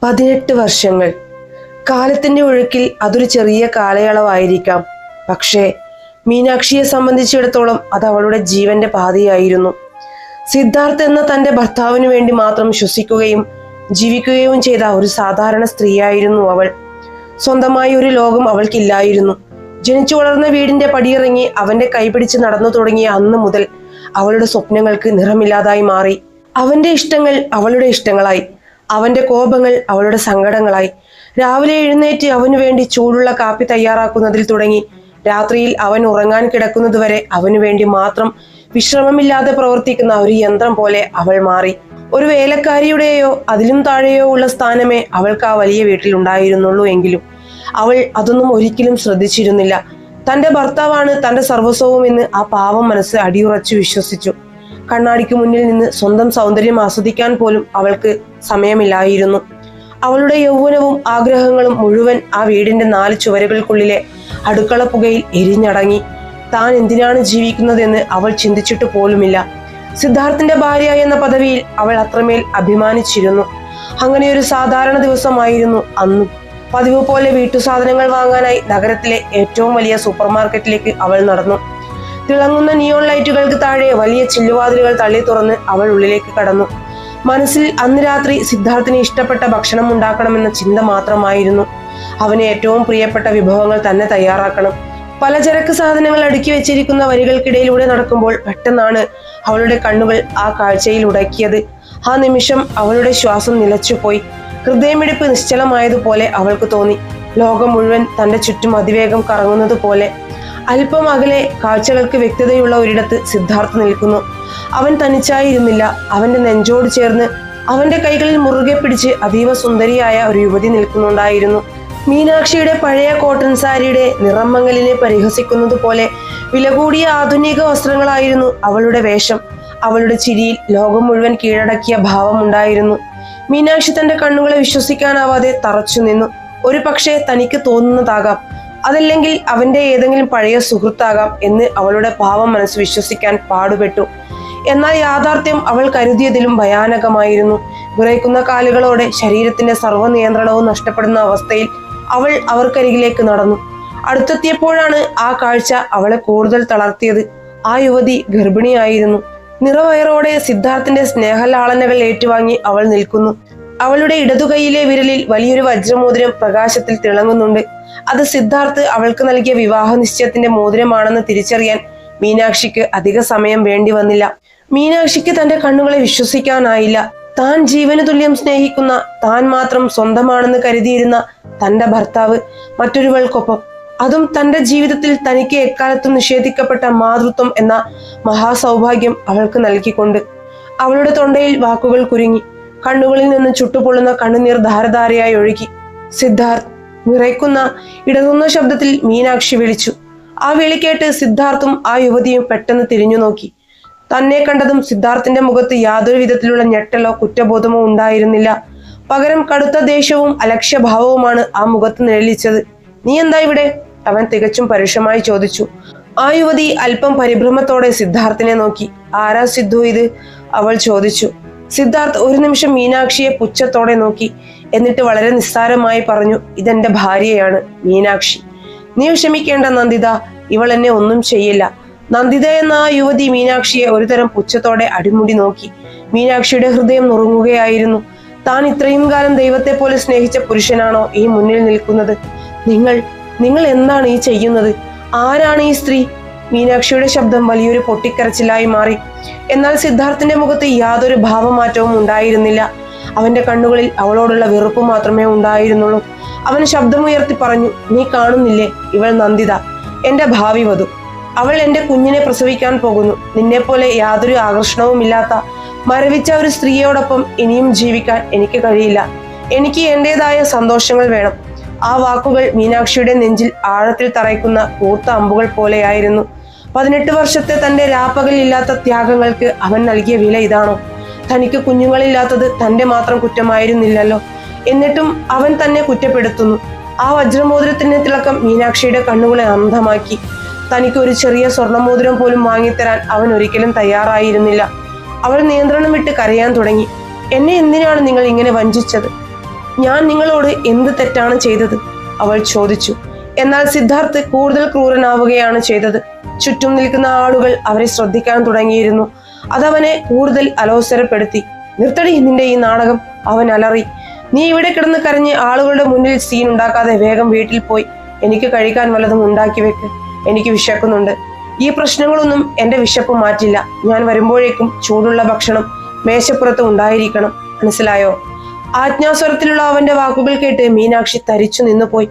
18 വർഷങ്ങൾ. കാലത്തിന്റെ ഒഴുക്കിൽ അതൊരു ചെറിയ കാലയളവായിരിക്കാം. പക്ഷേ മീനാക്ഷിയെ സംബന്ധിച്ചിടത്തോളം അത് അവളുടെ ജീവന്റെ പാതയായിരുന്നു. സിദ്ധാർത്ഥ് എന്ന തന്റെ ഭർത്താവിനു വേണ്ടി മാത്രം ശ്വസിക്കുകയും ജീവിക്കുകയും ചെയ്ത ഒരു സാധാരണ സ്ത്രീയായിരുന്നു അവൾ. സ്വന്തമായി ഒരു ലോകം അവൾക്കില്ലായിരുന്നു. ജനിച്ചു വളർന്ന വീടിന്റെ പടിയിറങ്ങി അവന്റെ കൈപിടിച്ച് നടന്നു തുടങ്ങിയ അന്ന് മുതൽ അവളുടെ സ്വപ്നങ്ങൾക്ക് നിറമില്ലാതായി മാറി. അവന്റെ ഇഷ്ടങ്ങൾ അവളുടെ ഇഷ്ടങ്ങളായി, അവന്റെ കോപങ്ങൾ അവളുടെ സങ്കടങ്ങളായി. രാവിലെ എഴുന്നേറ്റ് അവനു വേണ്ടി ചൂടുള്ള കാപ്പി തയ്യാറാക്കുന്നതിൽ തുടങ്ങി രാത്രിയിൽ അവൻ ഉറങ്ങാൻ കിടക്കുന്നതുവരെ അവനു വേണ്ടി മാത്രം വിശ്രമമില്ലാതെ പ്രവർത്തിക്കുന്ന ഒരു യന്ത്രം പോലെ അവൾ മാറി. ഒരു വേലക്കാരിയുടെയോ അതിലും താഴെയോ ഉള്ള സ്ഥാനമേ അവൾക്ക് ആ വലിയ വീട്ടിലുണ്ടായിരുന്നുള്ളൂ. എങ്കിലും അവൾ അതൊന്നും ഒരിക്കലും ശ്രദ്ധിച്ചിരുന്നില്ല. തന്റെ ഭർത്താവാണ് തന്റെ സർവസ്വവും എന്ന് ആ പാവം മനസ്സ് അടിയുറച്ചു വിശ്വസിച്ചു. കണ്ണാടിക്ക് മുന്നിൽ നിന്ന് സ്വന്തം സൗന്ദര്യം ആസ്വദിക്കാൻ പോലും അവൾക്ക് സമയമില്ലായിരുന്നു. അവളുടെ യൗവനവും ആഗ്രഹങ്ങളും മുഴുവൻ ആ വീടിന്റെ 4 ചുവരുകൾക്കുള്ളിലെ അടുക്കള പുകയിൽ എരിഞ്ഞടങ്ങി. താൻ എന്തിനാണ് ജീവിക്കുന്നതെന്ന് അവൾ ചിന്തിച്ചിട്ട് പോലുമില്ല. സിദ്ധാർത്ഥിന്റെ ഭാര്യ എന്ന പദവിയിൽ അവൾ അത്രമേൽ അഭിമാനിച്ചിരുന്നു. അങ്ങനെ ഒരു സാധാരണ ദിവസമായിരുന്നു അന്നും. പതിവ് പോലെ വീട്ടുസാധനങ്ങൾ വാങ്ങാനായി നഗരത്തിലെ ഏറ്റവും വലിയ സൂപ്പർ മാർക്കറ്റിലേക്ക് അവൾ നടന്നു. തിളങ്ങുന്ന നിയോൺ ലൈറ്റുകൾക്ക് താഴെ വലിയ ചില്ലുവാതിലുകൾ തള്ളി തുറന്ന് അവൾ ഉള്ളിലേക്ക് കടന്നു. മനസ്സിൽ അന്ന് രാത്രി സിദ്ധാർത്ഥിന് ഇഷ്ടപ്പെട്ട ഭക്ഷണം ഉണ്ടാക്കണമെന്ന ചിന്ത മാത്രമായിരുന്നു. അവന് ഏറ്റവും പ്രിയപ്പെട്ട വിഭവങ്ങൾ തന്നെ തയ്യാറാക്കണം. പലചരക്ക് സാധനങ്ങൾ അടുക്കി വെച്ചിരിക്കുന്ന വരികൾക്കിടയിലൂടെ നടക്കുമ്പോൾ പെട്ടെന്നാണ് അവളുടെ കണ്ണുകൾ ആ കാഴ്ചയിൽ ഉടക്കിയത്. ആ നിമിഷം അവളുടെ ശ്വാസം നിലച്ചുപോയി. ഹൃദയമിടിപ്പ് നിശ്ചലമായതുപോലെ അവൾക്ക് തോന്നി. ലോകം മുഴുവൻ തന്റെ ചുറ്റും അതിവേഗം കറങ്ങുന്നത് പോലെ. അല്പം അകലെ കാഴ്ചകൾക്ക് വ്യക്തതയുള്ള ഒരിടത്ത് സിദ്ധാർത്ഥ് നിൽക്കുന്നു. അവൻ തനിച്ചായിരുന്നില്ല. അവന്റെ നെഞ്ചോട് ചേർന്ന് അവന്റെ കൈകളിൽ മുറുകെ പിടിച്ച് അതീവ സുന്ദരിയായ ഒരു യുവതി നിൽക്കുന്നുണ്ടായിരുന്നു. മീനാക്ഷിയുടെ പഴയ കോട്ടൺ സാരിയുടെ നിറമങ്ങലിനെ പരിഹസിക്കുന്നത് പോലെ വില കൂടിയ ആധുനിക വസ്ത്രങ്ങളായിരുന്നു അവളുടെ വേഷം. അവളുടെ ചിരിയിൽ ലോകം മുഴുവൻ കീഴടക്കിയ ഭാവമുണ്ടായിരുന്നു. മീനാക്ഷി തന്റെ കണ്ണുകളെ വിശ്വസിക്കാനാവാതെ തറച്ചു നിന്നു. ഒരു പക്ഷേ തനിക്ക് തോന്നുന്നതാകാം, അതല്ലെങ്കിൽ അവന്റെ ഏതെങ്കിലും പഴയ സുഹൃത്താകാം എന്ന് അവളുടെ പാവം മനസ്സ് വിശ്വസിക്കാൻ പാടുപെട്ടു. എന്നാൽ യാഥാർത്ഥ്യം അവൾ കരുതിയതിലും ഭയാനകമായിരുന്നു. വിറയ്ക്കുന്ന കാലുകളോടെ ശരീരത്തിന്റെ സർവ്വനിയന്ത്രണവും നഷ്ടപ്പെടുന്ന അവസ്ഥയിൽ അവൾ അവർക്കരികിലേക്ക് നടന്നു. അടുത്തെത്തിയപ്പോഴാണ് ആ കാഴ്ച അവളെ കൂടുതൽ തളർത്തിയത്. ആ യുവതി ഗർഭിണിയായിരുന്നു. നിറവയറോടെ സിദ്ധാർത്ഥിന്റെ സ്നേഹലാളനകൾ ഏറ്റുവാങ്ങി അവൾ നിൽക്കുന്നു. അവളുടെ ഇടതുകൈയിലെ വിരലിൽ വലിയൊരു വജ്രമോതിരം പ്രകാശത്തിൽ തിളങ്ങുന്നുണ്ട്. അത് സിദ്ധാർത്ഥ് അവൾക്ക് നൽകിയ വിവാഹ നിശ്ചയത്തിന്റെ മോതിരമാണെന്ന് തിരിച്ചറിയാൻ മീനാക്ഷിക്ക് അധിക സമയം വേണ്ടി വന്നില്ല. മീനാക്ഷിക്ക് തന്റെ കണ്ണുകളെ വിശ്വസിക്കാനായില്ല. താൻ ജീവന് തുല്യം സ്നേഹിക്കുന്ന, താൻ മാത്രം സ്വന്തമാണെന്ന് കരുതിയിരുന്ന തന്റെ ഭർത്താവ് മറ്റൊരുവൾക്കൊപ്പം, അതും തന്റെ ജീവിതത്തിൽ തനിക്ക് എക്കാലത്തും നിഷേധിക്കപ്പെട്ട മാതൃത്വം എന്ന മഹാസൗഭാഗ്യം അവൾക്ക് നൽകിക്കൊണ്ട്. അവളുടെ തൊണ്ടയിൽ വാക്കുകൾ കുരുങ്ങി. കണ്ണുകളിൽ നിന്ന് ചുട്ടുപൊള്ളുന്ന കണ്ണുനീർ ധാരധാരയായി ഒഴുകി. സിദ്ധാർത്ഥ്! വിറയ്ക്കുന്ന ഇടതുന്ന ശബ്ദത്തിൽ മീനാക്ഷി വിളിച്ചു. ആ വിളി കേട്ട് സിദ്ധാർത്ഥും ആ യുവതിയും പെട്ടെന്ന് തിരിഞ്ഞു നോക്കി. തന്നെ കണ്ടതും സിദ്ധാർത്ഥിന്റെ മുഖത്ത് യാതൊരു വിധത്തിലുള്ള ഞെട്ടലോ കുറ്റബോധമോ ഉണ്ടായിരുന്നില്ല. പകരം കടുത്ത ദേഷ്യവും അലക്ഷ്യഭാവവുമാണ് ആ മുഖത്ത് നിഴലിച്ചത്. നീ എന്താ ഇവിടെ? അവൻ തികച്ചും പരുഷമായി ചോദിച്ചു. ആ യുവതി അല്പം പരിഭ്രമത്തോടെ സിദ്ധാർത്ഥിനെ നോക്കി. ആരാ സിദ്ധു ഇത്? അവൾ ചോദിച്ചു. സിദ്ധാർത്ഥ് ഒരു നിമിഷം മീനാക്ഷിയെ പുച്ഛത്തോടെ നോക്കി. എന്നിട്ട് വളരെ നിസ്സാരമായി പറഞ്ഞു, ഇതെന്റെ ഭാര്യയാണ്, മീനാക്ഷി. നീ വിഷമിക്കേണ്ട നന്ദിത, ഇവൾ എന്നെ ഒന്നും ചെയ്യില്ല. നന്ദിത എന്ന ആ യുവതി മീനാക്ഷിയെ ഒരുതരം പുച്ഛത്തോടെ അടിമുടി നോക്കി. മീനാക്ഷിയുടെ ഹൃദയം നുറുങ്ങുകയായിരുന്നു. താൻ ഇത്രയും കാലം ദൈവത്തെ പോലെ സ്നേഹിച്ച പുരുഷനാണോ ഈ മുന്നിൽ നിൽക്കുന്നത്? നിങ്ങൾ എന്താണ് ഈ ചെയ്യുന്നത്? ആരാണ് ഈ സ്ത്രീ? മീനാക്ഷിയുടെ ശബ്ദം വലിയൊരു പൊട്ടിക്കരച്ചിലായി മാറി. എന്നാൽ സിദ്ധാർത്ഥിന്റെ മുഖത്ത് യാതൊരു ഭാവമാറ്റവും ഉണ്ടായിരുന്നില്ല. അവന്റെ കണ്ണുകളിൽ അവളോടുള്ള വെറുപ്പ് മാത്രമേ ഉണ്ടായിരുന്നുള്ളൂ. അവൻ ശബ്ദമുയർത്തി പറഞ്ഞു, നീ കാണുന്നില്ലേ, ഇവൾ നന്ദിത, എന്റെ ഭാവി വധു. അവൾ എന്റെ കുഞ്ഞിനെ പ്രസവിക്കാൻ പോകുന്നു. നിന്നെപ്പോലെ യാതൊരു ആകർഷണവും ഇല്ലാത്ത മരവിച്ച ഒരു സ്ത്രീയോടൊപ്പം ഇനിയും ജീവിക്കാൻ എനിക്ക് കഴിയില്ല. എനിക്ക് എന്റേതായ സന്തോഷങ്ങൾ വേണം. ആ വാക്കുകൾ മീനാക്ഷിയുടെ നെഞ്ചിൽ ആഴത്തിൽ തറയ്ക്കുന്ന കൂർത്ത അമ്പുകൾ പോലെയായിരുന്നു. 18 വർഷത്തെ തന്റെ രാപ്പകലില്ലാത്ത ത്യാഗങ്ങൾക്ക് അവൻ നൽകിയ വില ഇതാണോ? തനിക്ക് കുഞ്ഞുങ്ങളില്ലാത്തത് തന്റെ മാത്രം കുറ്റമായിരുന്നില്ലല്ലോ. എന്നിട്ടും അവൻ തന്നെ കുറ്റപ്പെടുത്തുന്നു. ആ വജ്രമോതിരത്തിന്റെ തിളക്കം മീനാക്ഷിയുടെ കണ്ണുകളെ അന്ധമാക്കി. തനിക്ക് ഒരു ചെറിയ സ്വർണ്ണമോതിരം പോലും വാങ്ങിത്തരാൻ അവൻ ഒരിക്കലും തയ്യാറായിരുന്നില്ല. അവൾ നിയന്ത്രണം വിട്ട് കരയാൻ തുടങ്ങി. എന്നെ എന്തിനാണ് നിങ്ങൾ ഇങ്ങനെ വഞ്ചിച്ചത്? ഞാൻ നിങ്ങളോട് എന്ത് തെറ്റാണ് ചെയ്തത്? അവൾ ചോദിച്ചു. എന്നാൽ സിദ്ധാർത്ഥ് കൂടുതൽ ക്രൂരനാവുകയാണ് ചെയ്തത്. ചുറ്റും നിൽക്കുന്ന ആളുകൾ അവരെ ശ്രദ്ധിക്കാൻ തുടങ്ങിയിരുന്നു. അതവനെ കൂടുതൽ അലോസരപ്പെടുത്തി. നിർത്തടി നിന്റെ ഈ നാടകം, അവൻ അലറി. നീ ഇവിടെ കിടന്ന് കരഞ്ഞ് ആളുകളുടെ മുന്നിൽ സീൻ ഉണ്ടാക്കാതെ വേഗം വീട്ടിൽ പോയി എനിക്ക് കഴിക്കാൻ വല്ലതും ഉണ്ടാക്കി വെക്ക്. എനിക്ക് വിശക്കുന്നുണ്ട്. ഈ പ്രശ്നങ്ങളൊന്നും എന്റെ വിശപ്പ് മാറ്റില്ല. ഞാൻ വരുമ്പോഴേക്കും ചൂടുള്ള ഭക്ഷണം മേശപ്പുറത്ത് ഉണ്ടായിരിക്കണം, മനസ്സിലായോ? ആജ്ഞാസ്വരത്തിലുള്ള അവന്റെ വാക്കുകൾ കേട്ട് മീനാക്ഷി തരിച്ചു നിന്നുപോയി.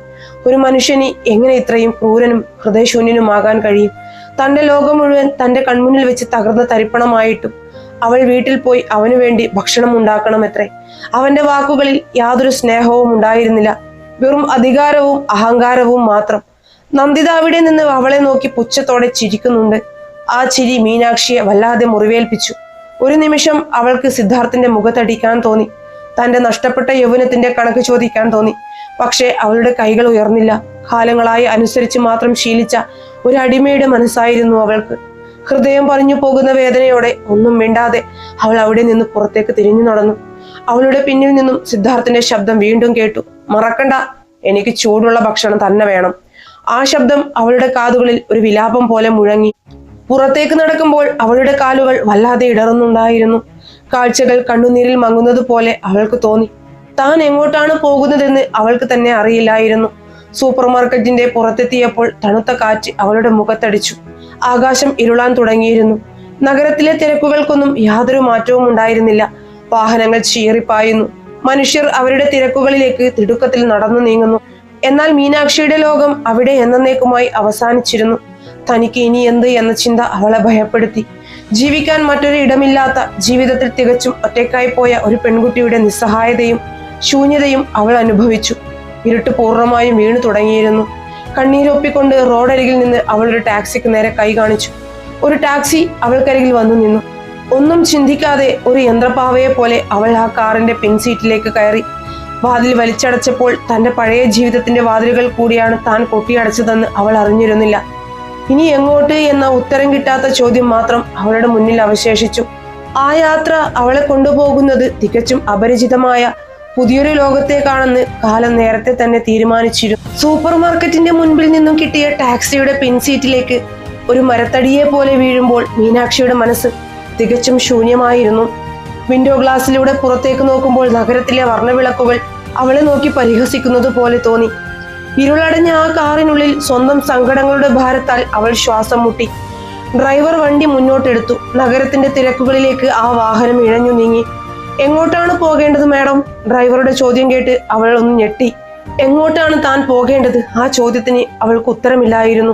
ഒരു മനുഷ്യന് എങ്ങനെ ഇത്രയും ക്രൂരനും ഹൃദയശൂന്യനുമാകാൻ കഴിയും? തന്റെ ലോകം മുഴുവൻ തന്റെ കൺമുന്നിൽ വെച്ച് തകർന്ന തരിപ്പണമായിട്ടും അവൾ വീട്ടിൽ പോയി അവനു വേണ്ടി ഭക്ഷണം ഉണ്ടാക്കണമത്രേ. അവന്റെ വാക്കുകളിൽ യാതൊരു സ്നേഹവും ഉണ്ടായിരുന്നില്ല, വെറും അധികാരവും അഹങ്കാരവും മാത്രം. നന്ദിത അവിടെ നിന്ന് അവളെ നോക്കി പുച്ഛത്തോടെ ചിരിക്കുന്നുണ്ട്. ആ ചിരി മീനാക്ഷിയെ വല്ലാതെ മുറിവേൽപ്പിച്ചു. ഒരു നിമിഷം അവൾക്ക് സിദ്ധാർത്ഥിന്റെ മുഖത്തടിക്കാൻ തോന്നി. തന്റെ നഷ്ടപ്പെട്ട യൗവനത്തിന്റെ കണക്ക് ചോദിക്കാൻ തോന്നി. പക്ഷേ അവളുടെ കൈകൾ ഉയർന്നില്ല. കാലങ്ങളായി അനുസരിച്ച് മാത്രം ശീലിച്ച ഒരു അടിമയുടെ മനസ്സായിരുന്നു അവൾക്ക്. ഹൃദയം പറഞ്ഞു പോകുന്ന വേദനയോടെ ഒന്നും മിണ്ടാതെ അവൾ അവിടെ നിന്ന് പുറത്തേക്ക് തിരിഞ്ഞു നടന്നു. അവളുടെ പിന്നിൽ നിന്നും സിദ്ധാർത്ഥിന്റെ ശബ്ദം വീണ്ടും കേട്ടു. മറക്കണ്ട, എനിക്ക് ചൂടുള്ള ഭക്ഷണം തന്നെ വേണം. ആ ശബ്ദം അവളുടെ കാതുകളിൽ ഒരു വിലാപം പോലെ മുഴങ്ങി. പുറത്തേക്ക് നടക്കുമ്പോൾ അവളുടെ കാലുകൾ വല്ലാതെ ഇടറുന്നുണ്ടായിരുന്നു. കാഴ്ചകൾ കണ്ണുനീരിൽ മങ്ങുന്നത് പോലെ അവൾക്ക് തോന്നി. താൻ എങ്ങോട്ടാണ് പോകുന്നതെന്ന് അവൾക്ക് തന്നെ അറിയില്ലായിരുന്നു. സൂപ്പർ മാർക്കറ്റിന്റെ പുറത്തെത്തിയപ്പോൾ തണുത്ത കാറ്റ് അവളുടെ മുഖത്തടിച്ചു. ആകാശം ഇരുളാൻ തുടങ്ങിയിരുന്നു. നഗരത്തിലെ തിരക്കുകൾക്കൊന്നും യാതൊരു മാറ്റവും ഉണ്ടായിരുന്നില്ല. വാഹനങ്ങൾ ചീറിപ്പായുന്നു. മനുഷ്യർ അവരുടെ തിരക്കുകളിലേക്ക് തിടുക്കത്തിൽ നടന്നു നീങ്ങുന്നു. എന്നാൽ മീനാക്ഷിയുടെ ലോകം അവിടെ എന്നേക്കുമായി അവസാനിച്ചിരുന്നു. തനിക്ക് ഇനി എന്ത് എന്ന ചിന്ത അവളെ ഭയപ്പെടുത്തി. ജീവിക്കാൻ മറ്റൊരു ഇടമില്ലാത്ത, ജീവിതത്തിൽ തികച്ചും ഒറ്റയ്ക്കായി പോയ ഒരു പെൺകുട്ടിയുടെ നിസ്സഹായതയും ശൂന്യതയും അവൾ അനുഭവിച്ചു. ഇരുട്ട് പൂർണ്ണമായും വീണു തുടങ്ങിയിരുന്നു. കണ്ണീരൊപ്പിക്കൊണ്ട് റോഡരികിൽ നിന്ന് അവൾ ഒരു ടാക്സിക്ക് നേരെ കൈ കാണിച്ചു. ഒരു ടാക്സി അവൾക്കരികിൽ വന്നു നിന്നു. ഒന്നും ചിന്തിക്കാതെ ഒരു യന്ത്രപ്പാവയെ പോലെ അവൾ ആ കാറിന്റെ പിൻസീറ്റിലേക്ക് കയറി. വാതിൽ വലിച്ചടച്ചപ്പോൾ തന്റെ പഴയ ജീവിതത്തിന്റെ വാതിലുകൾ കൂടിയാണ് താൻ കൊട്ടിയടച്ചതെന്ന് അവൾ അറിഞ്ഞിരുന്നില്ല. ഇനി എങ്ങോട്ട് എന്ന ഉത്തരം കിട്ടാത്ത ചോദ്യം മാത്രം അവളുടെ മുന്നിൽ അവശേഷിച്ചു. ആ യാത്ര അവളെ കൊണ്ടുപോകുന്നത് തികച്ചും അപരിചിതമായ പുതിയൊരു ലോകത്തേക്കാണെന്ന് കാലം നേരത്തെ തന്നെ തീരുമാനിച്ചിരുന്നു. സൂപ്പർ മാർക്കറ്റിന്റെ മുൻപിൽ നിന്നും കിട്ടിയ ടാക്സിയുടെ പിൻസീറ്റിലേക്ക് ഒരു മരത്തടിയെ പോലെ വീഴുമ്പോൾ മീനാക്ഷിയുടെ മനസ്സ് തികച്ചും ശൂന്യമായിരുന്നു. വിൻഡോ ഗ്ലാസ്സിലൂടെ പുറത്തേക്ക് നോക്കുമ്പോൾ നഗരത്തിലെ വർണ്ണവിളക്കുകൾ അവളെ നോക്കി പരിഹസിക്കുന്നത് പോലെ തോന്നി. ഇരുളടഞ്ഞ ആ കാറിനുള്ളിൽ സ്വന്തം സങ്കടങ്ങളുടെ ഭാരത്താൽ അവൾ ശ്വാസം മുട്ടി. ഡ്രൈവർ വണ്ടി മുന്നോട്ടെടുത്തു. നഗരത്തിന്റെ തിരക്കുകളിലേക്ക് ആ വാഹനം ഇഴഞ്ഞു നീങ്ങി. എങ്ങോട്ടാണ് പോകേണ്ടത് മാഡം? ഡ്രൈവറുടെ ചോദ്യം കേട്ട് അവൾ ഒന്ന് ഞെട്ടി. എങ്ങോട്ടാണ് താൻ പോകേണ്ടത്? ആ ചോദ്യത്തിന് അവൾക്ക് ഉത്തരമില്ലായിരുന്നു.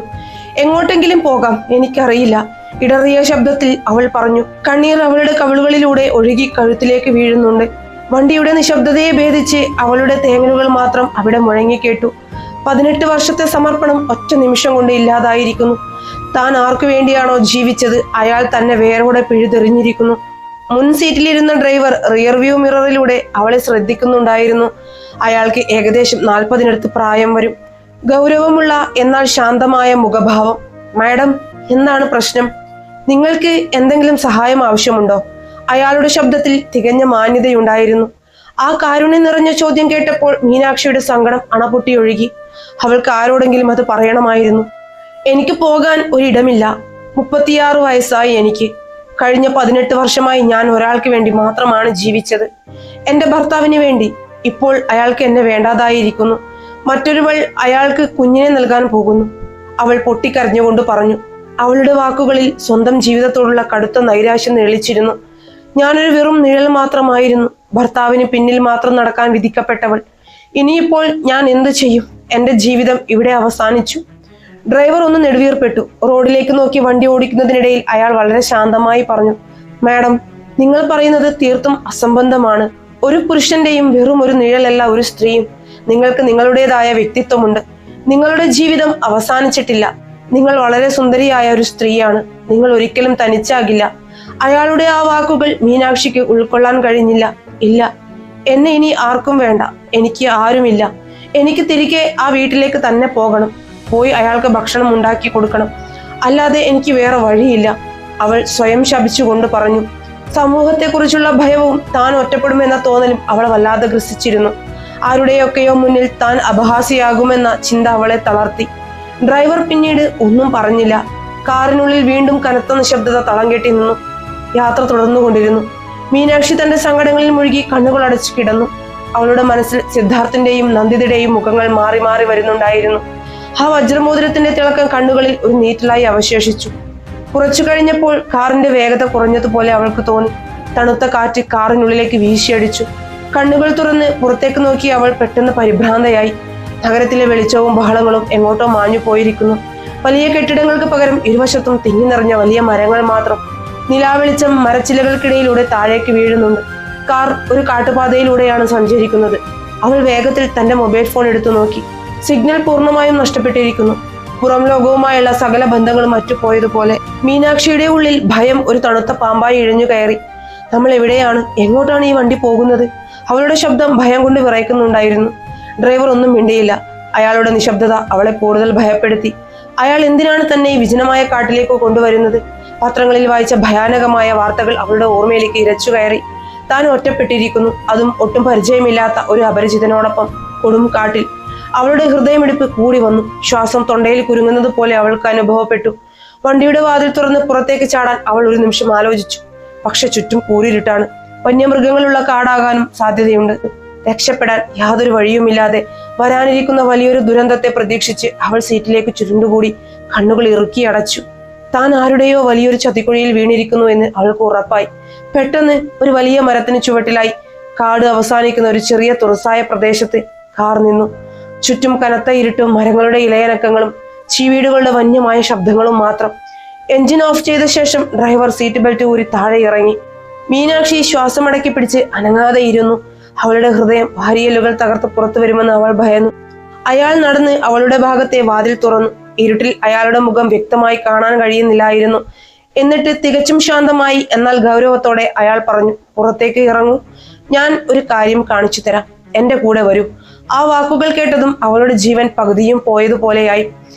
എങ്ങോട്ടെങ്കിലും പോകാം, എനിക്കറിയില്ല, ഇടറിയ ശബ്ദത്തിൽ അവൾ പറഞ്ഞു. കണ്ണീർ അവളുടെ കവിളുകളിലൂടെ ഒഴുകി കഴുത്തിലേക്ക് വീഴുന്നുണ്ട്. വണ്ടിയുടെ നിശബ്ദതയെ ഭേദിച്ച് അവളുടെ തേങ്ങലുകൾ മാത്രം അവിടെ മുഴങ്ങിക്കേട്ടു. 18 വർഷത്തെ സമർപ്പണം ഒറ്റ നിമിഷം കൊണ്ട് ഇല്ലാതായിരിക്കുന്നു. താൻ ആർക്കു വേണ്ടിയാണോ ജീവിച്ചത് അയാൾ തന്നെ വേരോടെ പിഴുതെറിഞ്ഞിരിക്കുന്നു. മുൻ സീറ്റിലിരുന്ന ഡ്രൈവർ റിയർവ്യൂ മിററിലൂടെ അവളെ ശ്രദ്ധിക്കുന്നുണ്ടായിരുന്നു. അയാൾക്ക് ഏകദേശം 40-നടുത്ത് പ്രായം വരും. ഗൗരവമുള്ള എന്നാൽ ശാന്തമായ മുഖഭാവം. മാഡം, എന്താണ് പ്രശ്നം? നിങ്ങൾക്ക് എന്തെങ്കിലും സഹായം ആവശ്യമുണ്ടോ? അയാളുടെ ശബ്ദത്തിൽ തികഞ്ഞ മാന്യതയുണ്ടായിരുന്നു. ആ കാരുണ്യം നിറഞ്ഞ ചോദ്യം കേട്ടപ്പോൾ മീനാക്ഷിയുടെ സങ്കടം അണപൊട്ടിയൊഴുകി. അവൾക്ക് ആരോടെങ്കിലും അത് പറയണമായിരുന്നു. എനിക്ക് പോകാൻ ഒരിടമില്ല. 36 വയസ്സായി എനിക്ക്. കഴിഞ്ഞ 18 വർഷമായി ഞാൻ ഒരാൾക്ക് വേണ്ടി മാത്രമാണ് ജീവിച്ചത്, എന്റെ ഭർത്താവിന് വേണ്ടി. ഇപ്പോൾ അയാൾക്ക് എന്നെ വേണ്ടാതായിരിക്കുന്നു. മറ്റൊരുവൾ അയാൾക്ക് കുഞ്ഞിനെ നൽകാൻ പോകുന്നു. അവൾ പൊട്ടിക്കരഞ്ഞുകൊണ്ട് പറഞ്ഞു. അവളുടെ വാക്കുകളിൽ സ്വന്തം ജീവിതത്തോടുള്ള കടുത്ത നൈരാശ്യം നിഴലിച്ചിരുന്നു. ഞാനൊരു വെറും നിഴൽ മാത്രമായിരുന്നു, ഭർത്താവിന് പിന്നിൽ മാത്രം നടക്കാൻ വിധിക്കപ്പെട്ടവൾ. ഇനിയിപ്പോൾ ഞാൻ എന്ത് ചെയ്യും? എന്റെ ജീവിതം ഇവിടെ അവസാനിച്ചു. ഡ്രൈവർ ഒന്ന് നെടുവീർപ്പെട്ടു. റോഡിലേക്ക് നോക്കി വണ്ടി ഓടിക്കുന്നതിനിടയിൽ അയാൾ വളരെ ശാന്തമായി പറഞ്ഞു. മാഡം, നിങ്ങൾ പറയുന്നത് തീർത്തും അസംബന്ധമാണ്. ഒരു പുരുഷന്റെയും വെറും ഒരു നിഴലല്ല ഒരു സ്ത്രീയും. നിങ്ങൾക്ക് നിങ്ങളുടേതായ വ്യക്തിത്വമുണ്ട്. നിങ്ങളുടെ ജീവിതം അവസാനിച്ചിട്ടില്ല. നിങ്ങൾ വളരെ സുന്ദരിയായ ഒരു സ്ത്രീയാണ്. നിങ്ങൾ ഒരിക്കലും തനിച്ചാകില്ല. അയാളുടെ ആ വാക്കുകൾ മീനാക്ഷിക്ക് ഉൾക്കൊള്ളാൻ കഴിഞ്ഞില്ല. ഇല്ല, എന്നെ ഇനി ആർക്കും വേണ്ട. എനിക്ക് ആരുമില്ല. എനിക്ക് തിരികെ ആ വീട്ടിലേക്ക് തന്നെ പോകണം. പോയി അയാൾക്ക് ഭക്ഷണം ഉണ്ടാക്കി കൊടുക്കണം. അല്ലാതെ എനിക്ക് വേറെ വഴിയില്ല, അവൾ സ്വയം ശപിച്ചുകൊണ്ട് പറഞ്ഞു. സമൂഹത്തെക്കുറിച്ചുള്ള ഭയവും താൻ ഒറ്റപ്പെടുമെന്ന തോന്നലും അവൾ വല്ലാതെ ഗ്രസിച്ചിരുന്നു. ആരുടെയൊക്കെയോ മുന്നിൽ താൻ അപഹാസ്യയാകുമെന്ന ചിന്ത അവളെ തളർത്തി. ഡ്രൈവർ പിന്നീട് ഒന്നും പറഞ്ഞില്ല. കാറിനുള്ളിൽ വീണ്ടും കനത്ത നിശബ്ദത തളം കെട്ടി നിന്നു. യാത്ര തുടർന്നുകൊണ്ടിരുന്നു. മീനാക്ഷി തന്റെ സങ്കടങ്ങളിൽ മുഴുകി കണ്ണുകൾ അടച്ചു കിടന്നു. അവളുടെ മനസ്സിൽ സിദ്ധാർത്ഥിന്റെയും നന്ദിതയുടെയും മുഖങ്ങൾ മാറി മാറി വരുന്നുണ്ടായിരുന്നു. ആ വജ്രമോതിരത്തിന്റെ തിളക്കം കണ്ണുകളിൽ ഒരു നീറ്റലായി അവശേഷിച്ചു. കുറച്ചു കഴിഞ്ഞപ്പോൾ കാറിന്റെ വേഗത കുറഞ്ഞതുപോലെ അവൾക്ക് തോന്നി. തണുത്ത കാറ്റ് കാറിനുള്ളിലേക്ക് വീശിയടിച്ചു. കണ്ണുകൾ തുറന്ന് പുറത്തേക്ക് നോക്കി അവൾ പെട്ടെന്ന് പരിഭ്രാന്തയായി. നഗരത്തിലെ വെളിച്ചവും ബഹളങ്ങളും എങ്ങോട്ടോ മാഞ്ഞു പോയിരിക്കുന്നു. വലിയ കെട്ടിടങ്ങൾക്ക് പകരം ഇരുവശത്തും തിങ്ങി നിറഞ്ഞ വലിയ മരങ്ങൾ മാത്രം. നിലാവെളിച്ചം മരച്ചിലകൾക്കിടയിലൂടെ താഴേക്ക് വീഴുന്നുണ്ട്. കാർ ഒരു കാട്ടുപാതയിലൂടെയാണ് സഞ്ചരിക്കുന്നത്. അവൾ വേഗത്തിൽ തന്റെ മൊബൈൽ ഫോൺ എടുത്തു നോക്കി. സിഗ്നൽ പൂർണ്ണമായും നഷ്ടപ്പെട്ടിരിക്കുന്നു. പുറം ലോകവുമായുള്ള സകല ബന്ധങ്ങളും അറ്റുപോയതുപോലെ. മീനാക്ഷിയുടെ ഉള്ളിൽ ഭയം ഒരു തണുത്ത പാമ്പായി ഇഴഞ്ഞു കയറി. നമ്മൾ എവിടെയാണ്? എങ്ങോട്ടാണ് ഈ വണ്ടി പോകുന്നത്? അവളുടെ ശബ്ദം ഭയം കൊണ്ട് വിറയ്ക്കുന്നുണ്ടായിരുന്നു. ഡ്രൈവർ ഒന്നും മിണ്ടിയില്ല. അയാളുടെ നിശബ്ദത അവളെ കൂടുതൽ ഭയപ്പെടുത്തി. അയാൾ എന്തിനാണ് തന്നെ ഈ വിജനമായ കാട്ടിലേക്ക് കൊണ്ടുവരുന്നത്? പത്രങ്ങളിൽ വായിച്ച ഭയാനകമായ വാർത്തകൾ അവളുടെ ഓർമ്മയിലേക്ക് ഇരച്ചു കയറി. താൻ ഒറ്റപ്പെട്ടിരിക്കുന്നു, അതും ഒട്ടും പരിചയമില്ലാത്ത ഒരു അപരിചിതനോടൊപ്പം, കൊടും കാട്ടിൽ. അവളുടെ ഹൃദയമിടിപ്പ് കൂടി വന്നു. ശ്വാസം തൊണ്ടയിൽ കുരുങ്ങുന്നത് പോലെ അവൾക്ക് അനുഭവപ്പെട്ടു. വണ്ടിയുടെ വാതിൽ തുറന്ന് പുറത്തേക്ക് ചാടാൻ അവൾ ഒരു നിമിഷം ആലോചിച്ചു. പക്ഷെ ചുറ്റും കൂരിരുട്ടാണ്. വന്യമൃഗങ്ങളുള്ള കാടാകാനും സാധ്യതയുണ്ട്. രക്ഷപ്പെടാൻ യാതൊരു വഴിയുമില്ലാതെ വരാനിരിക്കുന്ന വലിയൊരു ദുരന്തത്തെ പ്രതീക്ഷിച്ച് അവൾ സീറ്റിലേക്ക് ചുരുണ്ടുകൂടി കണ്ണുകൾ ഇറുക്കി അടച്ചു. താൻ ആരുടെയോ വലിയൊരു ചതിക്കുഴിയിൽ വീണിരിക്കുന്നു എന്ന് അവൾക്ക് ഉറപ്പായി. പെട്ടെന്ന് ഒരു വലിയ മരത്തിന് ചുവട്ടിലായി കാട് അവസാനിക്കുന്ന ഒരു ചെറിയ തുറസായ പ്രദേശത്ത് കാർ നിന്നു. ചുറ്റും കനത്ത ഇരുട്ടും മരങ്ങളുടെ ഇലയനക്കങ്ങളും ചീവീടുകളുടെ വന്യമായ ശബ്ദങ്ങളും മാത്രം. എഞ്ചിൻ ഓഫ് ചെയ്ത ശേഷം ഡ്രൈവർ സീറ്റ് ബെൽറ്റ് ഊരി താഴെ ഇറങ്ങി. മീനാക്ഷി ശ്വാസമടക്കി പിടിച്ച് അനങ്ങാതെ ഇരുന്നു. അവളുടെ ഹൃദയം വാരിയലുകൾ തകർത്ത് പുറത്തു വരുമെന്ന് അവൾ ഭയന്നു. അയാൾ നടന്ന് അവളുടെ ഭാഗത്തെ വാതിൽ തുറന്നു. ഇരുട്ടിൽ അയാളുടെ മുഖം വ്യക്തമായി കാണാൻ കഴിയുന്നില്ലായിരുന്നു. എന്നിട്ട് തികച്ചും ശാന്തമായി എന്നാൽ ഗൗരവത്തോടെ അയാൾ പറഞ്ഞു, പുറത്തേക്ക് ഇറങ്ങൂ, ഞാൻ ഒരു കാര്യം കാണിച്ചു തരാം, എന്റെ കൂടെ വരൂ. ആ വാക്കുകൾ കേട്ടതും അവളുടെ ജീവൻ പകുതിയും പോയതുപോലെയായി.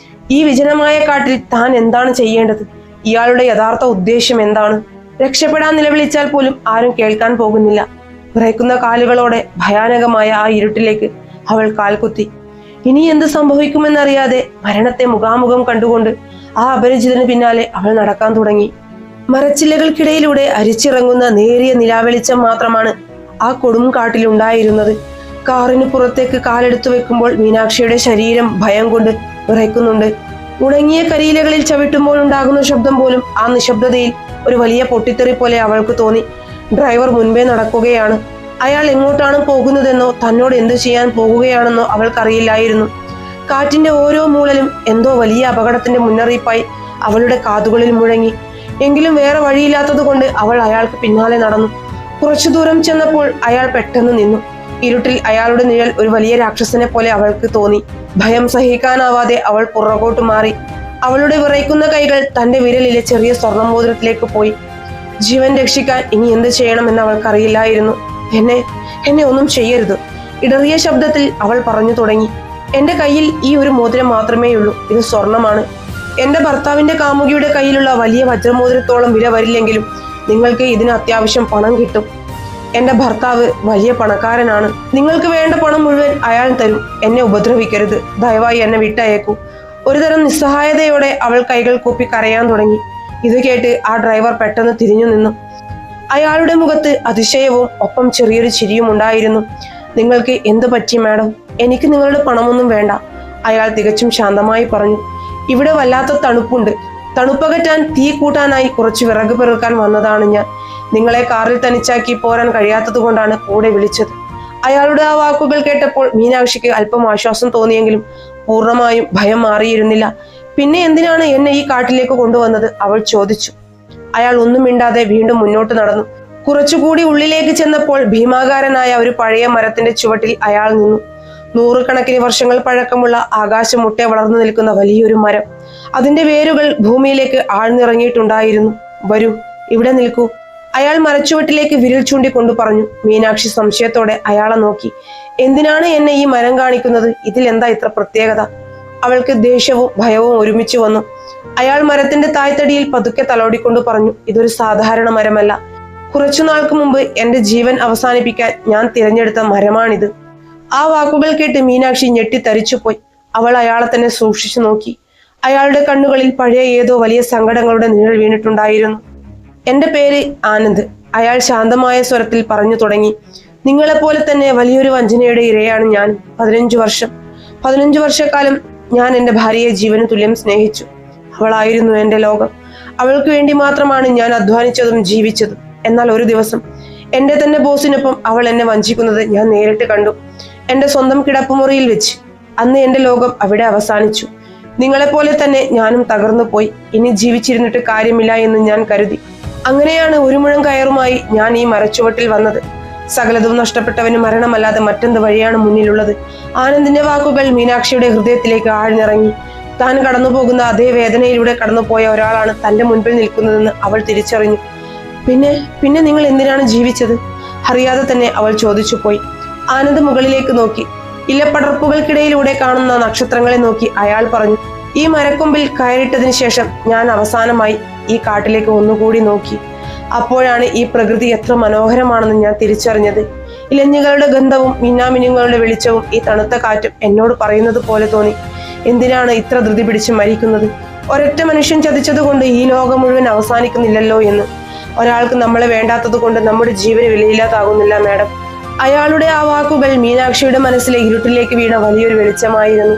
ഈ വിജനമായ കാട്ടിൽ താൻ എന്താണ് ചെയ്യേണ്ടത്? ഇയാളുടെ യഥാർത്ഥ ഉദ്ദേശ്യം എന്താണ്? രക്ഷപ്പെടാൻ നിലവിളിച്ചാൽ പോലും ആരും കേൾക്കാൻ പോകുന്നില്ല. വിറയ്ക്കുന്ന കാലുകളോടെ ഭയാനകമായ ആ ഇരുട്ടിലേക്ക് അവൾ കാൽകുത്തി. ഇനി എന്ത് സംഭവിക്കുമെന്നറിയാതെ മരണത്തെ മുഖാമുഖം കണ്ടുകൊണ്ട് ആ അപരിചിതന് പിന്നാലെ അവൾ നടക്കാൻ തുടങ്ങി. മരച്ചില്ലകൾക്കിടയിലൂടെ അരിച്ചിറങ്ങുന്ന നേരിയ നിലാവെളിച്ചം മാത്രമാണ് ആ കൊടും കാട്ടിൽ ഉണ്ടായിരുന്നത്. കാറിന് പുറത്തേക്ക് കാലെടുത്തു വെക്കുമ്പോൾ മീനാക്ഷിയുടെ ശരീരം ഭയം കൊണ്ട് വിറയ്ക്കുന്നുണ്ട്. ഉണങ്ങിയ കരിയിലകളിൽ ചവിട്ടുമ്പോൾ ഉണ്ടാകുന്ന ശബ്ദം പോലും ആ നിശബ്ദതയിൽ ഒരു വലിയ പൊട്ടിത്തെറി പോലെ അവൾക്ക് തോന്നി. ഡ്രൈവർ മുൻപേ നടക്കുകയാണ്. അയാൾ എങ്ങോട്ടാണ് പോകുന്നതെന്നോ തന്നോട് എന്തു ചെയ്യാൻ പോകുകയാണെന്നോ അവൾക്കറിയില്ലായിരുന്നു. കാറ്റിന്റെ ഓരോ മൂളലും എന്തോ വലിയ അപകടത്തിന്റെ മുന്നറിയിപ്പായി അവളുടെ കാതുകളിൽ മുഴങ്ങി. എങ്കിലും വേറെ വഴിയില്ലാത്തത് കൊണ്ട് അവൾ അയാൾക്ക് പിന്നാലെ നടന്നു. കുറച്ചു ദൂരം ചെന്നപ്പോൾ അയാൾ പെട്ടെന്ന് നിന്നു. ഇരുട്ടിൽ അയാളുടെ നിഴൽ ഒരു വലിയ രാക്ഷസനെ പോലെ അവൾക്ക് തോന്നി. ഭയം സഹിക്കാനാവാതെ അവൾ പുറകോട്ട് മാറി. അവളുടെ വിറയ്ക്കുന്ന കൈകൾ തന്റെ വിരലിലെ ചെറിയ സ്വർണ്ണമോതിരത്തിലേക്ക് പോയി. ജീവൻ രക്ഷിക്കാൻ ഇനി എന്ത് ചെയ്യണമെന്ന് അവൾക്കറിയില്ലായിരുന്നു. എന്നെ ഒന്നും ചെയ്യരുത്, ഇടറിയ ശബ്ദത്തിൽ അവൾ പറഞ്ഞു തുടങ്ങി. എന്റെ കയ്യിൽ ഈ ഒരു മോതിരം മാത്രമേയുള്ളൂ. ഇത് സ്വർണമാണ്. എന്റെ ഭർത്താവിന്റെ കാമുകിയുടെ കയ്യിലുള്ള വലിയ വജ്രമോതിരത്തോളം വില വരില്ലെങ്കിലും നിങ്ങൾക്ക് ഇതിന് അത്യാവശ്യം പണം കിട്ടും. എന്റെ ഭർത്താവ് വലിയ പണക്കാരനാണ്. നിങ്ങൾക്ക് വേണ്ട പണം മുഴുവൻ അയാൾ തരും. എന്നെ ഉപദ്രവിക്കരുത്, ദയവായി എന്നെ വിട്ടയക്കൂ. ഒരുതരം നിസ്സഹായതയോടെ അവൾ കൈകൾ കൂപ്പി കരയാൻ തുടങ്ങി. ഇത് കേട്ട് ആ ഡ്രൈവർ പെട്ടെന്ന് തിരിഞ്ഞു നിന്നു. അയാളുടെ മുഖത്ത് അതിശയവും ഒപ്പം ചെറിയൊരു ചിരിയും ഉണ്ടായിരുന്നു. നിങ്ങൾക്ക് എന്ത് പറ്റി മാഡം? എനിക്ക് നിങ്ങളുടെ പണമൊന്നും വേണ്ട, അയാൾ തികച്ചും ശാന്തമായി പറഞ്ഞു. ഇവിടെ വല്ലാത്ത തണുപ്പുണ്ട്. തണുപ്പകറ്റാൻ തീ കൂട്ടാനായി കുറച്ച് വിറക് പെറുക്കാൻ വന്നതാണ് ഞാൻ. നിങ്ങളെ കാറിൽ തനിച്ചാക്കി പോരാൻ കഴിയാത്തത് കൊണ്ടാണ് കൂടെ വിളിച്ചത്. അയാളുടെ ആ വാക്കുകൾ കേട്ടപ്പോൾ മീനാക്ഷിക്ക് അല്പം ആശ്വാസം തോന്നിയെങ്കിലും പൂർണ്ണമായും ഭയം മാറിയിരുന്നില്ല. പിന്നെ എന്തിനാണ് എന്നെ ഈ കാട്ടിലേക്ക് കൊണ്ടുവന്നത്? അവൾ ചോദിച്ചു. അയാൾ ഒന്നും മിണ്ടാതെ വീണ്ടും മുന്നോട്ട് നടന്നു. കുറച്ചുകൂടി ഉള്ളിലേക്ക് ചെന്നപ്പോൾ ഭീമാകാരനായ ഒരു പഴയ മരത്തിന്റെ ചുവട്ടിൽ അയാൾ നിന്നു. നൂറുകണക്കിന് വർഷങ്ങൾ പഴക്കമുള്ള ആകാശം മുട്ടെ വളർന്നു നിൽക്കുന്ന വലിയൊരു മരം. അതിന്റെ വേരുകൾ ഭൂമിയിലേക്ക് ആഴ്ന്നിറങ്ങിയിട്ടുണ്ടായിരുന്നു. വരൂ, ഇവിടെ നിൽക്കൂ, അയാൾ മരച്ചുവട്ടിലേക്ക് വിരൽ ചൂണ്ടിക്കൊണ്ടു പറഞ്ഞു. മീനാക്ഷി സംശയത്തോടെ അയാളെ നോക്കി. എന്തിനാണ് എന്നെ ഈ മരം കാണിക്കുന്നത്? ഇതിൽ എന്താ ഇത്ര പ്രത്യേകത? അവൾക്ക് ദേഷ്യവും ഭയവും ഒരുമിച്ച് വന്നു. അയാൾ മരത്തിന്റെ തായ്തടിയിൽ പതുക്കെ തലോടിക്കൊണ്ട് പറഞ്ഞു, ഇതൊരു സാധാരണ മരമല്ല. കുറച്ചു നാൾക്ക് മുമ്പ് എന്റെ ജീവൻ അവസാനിപ്പിക്കാൻ ഞാൻ തിരഞ്ഞെടുത്ത മരമാണിത്. ആ വാക്കുകൾ കേട്ട് മീനാക്ഷി ഞെട്ടിത്തരിച്ചുപോയി. അവൾ അയാളെ തന്നെ സൂക്ഷിച്ചു നോക്കി. അയാളുടെ കണ്ണുകളിൽ പഴയ ഏതോ വലിയ സങ്കടങ്ങളുടെ നിഴൽ വീണിട്ടുണ്ടായിരുന്നു. എന്റെ പേര് ആനന്ദ്, അയാൾ ശാന്തമായ സ്വരത്തിൽ പറഞ്ഞു തുടങ്ങി. നിങ്ങളെപ്പോലെ തന്നെ വലിയൊരു വഞ്ചനയുടെ ഇരയാണ് ഞാൻ. 15 വർഷക്കാലം ഞാൻ എന്റെ ഭാര്യയെ ജീവന് തുല്യം സ്നേഹിച്ചു. അവളായിരുന്നു എന്റെ ലോകം. അവൾക്ക് വേണ്ടി മാത്രമാണ് ഞാൻ അധ്വാനിച്ചതും ജീവിച്ചതും. എന്നാൽ ഒരു ദിവസം എന്റെ തന്നെ ബോസിനൊപ്പം അവൾ എന്നെ വഞ്ചിക്കുന്നത് ഞാൻ നേരിട്ട് കണ്ടു, എന്റെ സ്വന്തം കിടപ്പുമുറിയിൽ വെച്ച്. അന്ന് എന്റെ ലോകം അവിടെ അവസാനിച്ചു. നിങ്ങളെപ്പോലെ തന്നെ ഞാനും തകർന്നു പോയി. ഇനി ജീവിച്ചിരുന്നിട്ട് കാര്യമില്ല എന്ന് ഞാൻ കരുതി. അങ്ങനെയാണ് ഒരു മുഴം കയറുമായി ഞാൻ ഈ മരച്ചുവട്ടിൽ വന്നത്. സകലതും നഷ്ടപ്പെട്ടവന് മരണമല്ലാതെ മറ്റെന്ത് വഴിയാണ് മുന്നിലുള്ളത്? ആനന്ദിന്റെ വാക്കുകൾ മീനാക്ഷിയുടെ ഹൃദയത്തിലേക്ക് ആഴ്ന്നിറങ്ങി. താൻ കടന്നു പോകുന്ന അതേ വേദനയിലൂടെ കടന്നുപോയ ഒരാളാണ് തന്റെ മുൻപിൽ നിൽക്കുന്നതെന്ന് അവൾ തിരിച്ചറിഞ്ഞു. പിന്നെ നിങ്ങൾ എന്തിനാണ് ജീവിച്ചത്? അറിയാതെ തന്നെ അവൾ ചോദിച്ചു പോയി. ആനന്ദ് മുകളിലേക്ക് നോക്കി. ഇലപ്പടർപ്പുകൾക്കിടയിലൂടെ കാണുന്ന നക്ഷത്രങ്ങളെ നോക്കി അയാൾ പറഞ്ഞു, ഈ മരക്കൊമ്പിൽ കയറിട്ടതിന് ശേഷം ഞാൻ അവസാനമായി ഈ കാട്ടിലേക്ക് ഒന്നുകൂടി നോക്കി. അപ്പോഴാണ് ഈ പ്രകൃതി എത്ര മനോഹരമാണെന്ന് ഞാൻ തിരിച്ചറിഞ്ഞത്. ഇലഞ്ഞികളുടെ ഗന്ധവും മിന്നാമിനുങ്ങളുടെ വെളിച്ചവും ഈ തണുത്ത കാറ്റും എന്നോട് പറയുന്നത് പോലെ തോന്നി, എന്തിനാണ് ഇത്ര ധൃതി പിടിച്ച് മരിക്കുന്നത്? ഒരൊറ്റ മനുഷ്യൻ ചതിച്ചതുകൊണ്ട് ഈ ലോകം മുഴുവൻ അവസാനിക്കുന്നില്ലല്ലോ എന്ന്. ഒരാൾക്ക് നമ്മളെ വേണ്ടാത്തത് കൊണ്ട് നമ്മുടെ ജീവന് വിലയില്ലാതാകുന്നില്ല മാഡം. അയാളുടെ ആ വാക്കുകൾ മീനാക്ഷിയുടെ മനസ്സിലെ ഇരുട്ടിലേക്ക് വീണ വലിയൊരു വെളിച്ചമായിരുന്നു.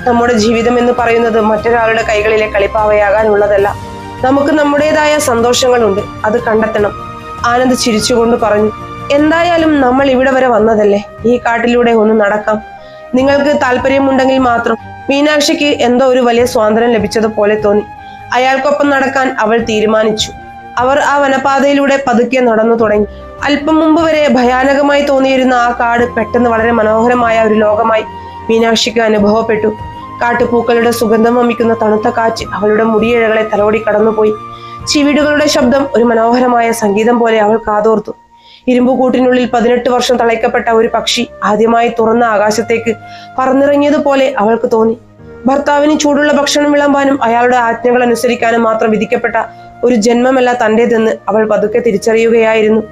നമ്മുടെ ജീവിതം എന്ന് പറയുന്നത് മറ്റൊരാളുടെ കൈകളിലെ കളിപ്പാവയാകാനുള്ളതല്ല. നമുക്ക് നമ്മുടേതായ സന്തോഷങ്ങളുണ്ട്, അത് കണ്ടെത്തണം. ആനന്ദ് ചിരിച്ചുകൊണ്ട് പറഞ്ഞു. എന്തായാലും നമ്മൾ ഇവിടെ വരെ വന്നതല്ലേ, ഈ കാട്ടിലൂടെ ഒന്ന് നടക്കാം. നിങ്ങൾക്ക് താല്പര്യമുണ്ടെങ്കിൽ മാത്രം. മീനാക്ഷിക്ക് എന്തോ ഒരു വലിയ സ്വാതന്ത്ര്യം ലഭിച്ചതുപോലെ തോന്നി. അയാൾക്കൊപ്പം നടക്കാൻ അവൾ തീരുമാനിച്ചു. അവർ ആ വനപാതയിലൂടെ പതുക്കെ നടന്നു തുടങ്ങി. അല്പം മുമ്പ് വരെ ഭയാനകമായി തോന്നിയിരുന്ന ആ കാട് പെട്ടെന്ന് വളരെ മനോഹരമായ ഒരു ലോകമായി മീനാക്ഷിക്ക് അനുഭവപ്പെട്ടു. കാട്ടുപൂക്കളുടെ സുഗന്ധം വമിക്കുന്ന തണുത്ത കാറ്റ് അവളുടെ മുടിയിഴകളെ തലോടി കടന്നുപോയി. ചിവിടുകളുടെ ശബ്ദം ഒരു മനോഹരമായ സംഗീതം പോലെ അവൾ കാതോർത്തു. ഇരുമ്പുകൂട്ടിനുള്ളിൽ 18 വർഷം തളയ്ക്കപ്പെട്ട ഒരു പക്ഷി ആദ്യമായി തുറന്ന ആകാശത്തേക്ക് പറന്നിറങ്ങിയതുപോലെ അവൾക്ക് തോന്നി. ഭർത്താവിന് ചൂടുള്ള ഭക്ഷണം വിളമ്പാനും അയാളുടെ ആജ്ഞകൾ അനുസരിക്കാനും മാത്രം വിധിക്കപ്പെട്ട ഒരു ജന്മമല്ല തന്റേതെന്ന് അവൾ പതുക്കെ തിരിച്ചറിയുകയായിരുന്നു.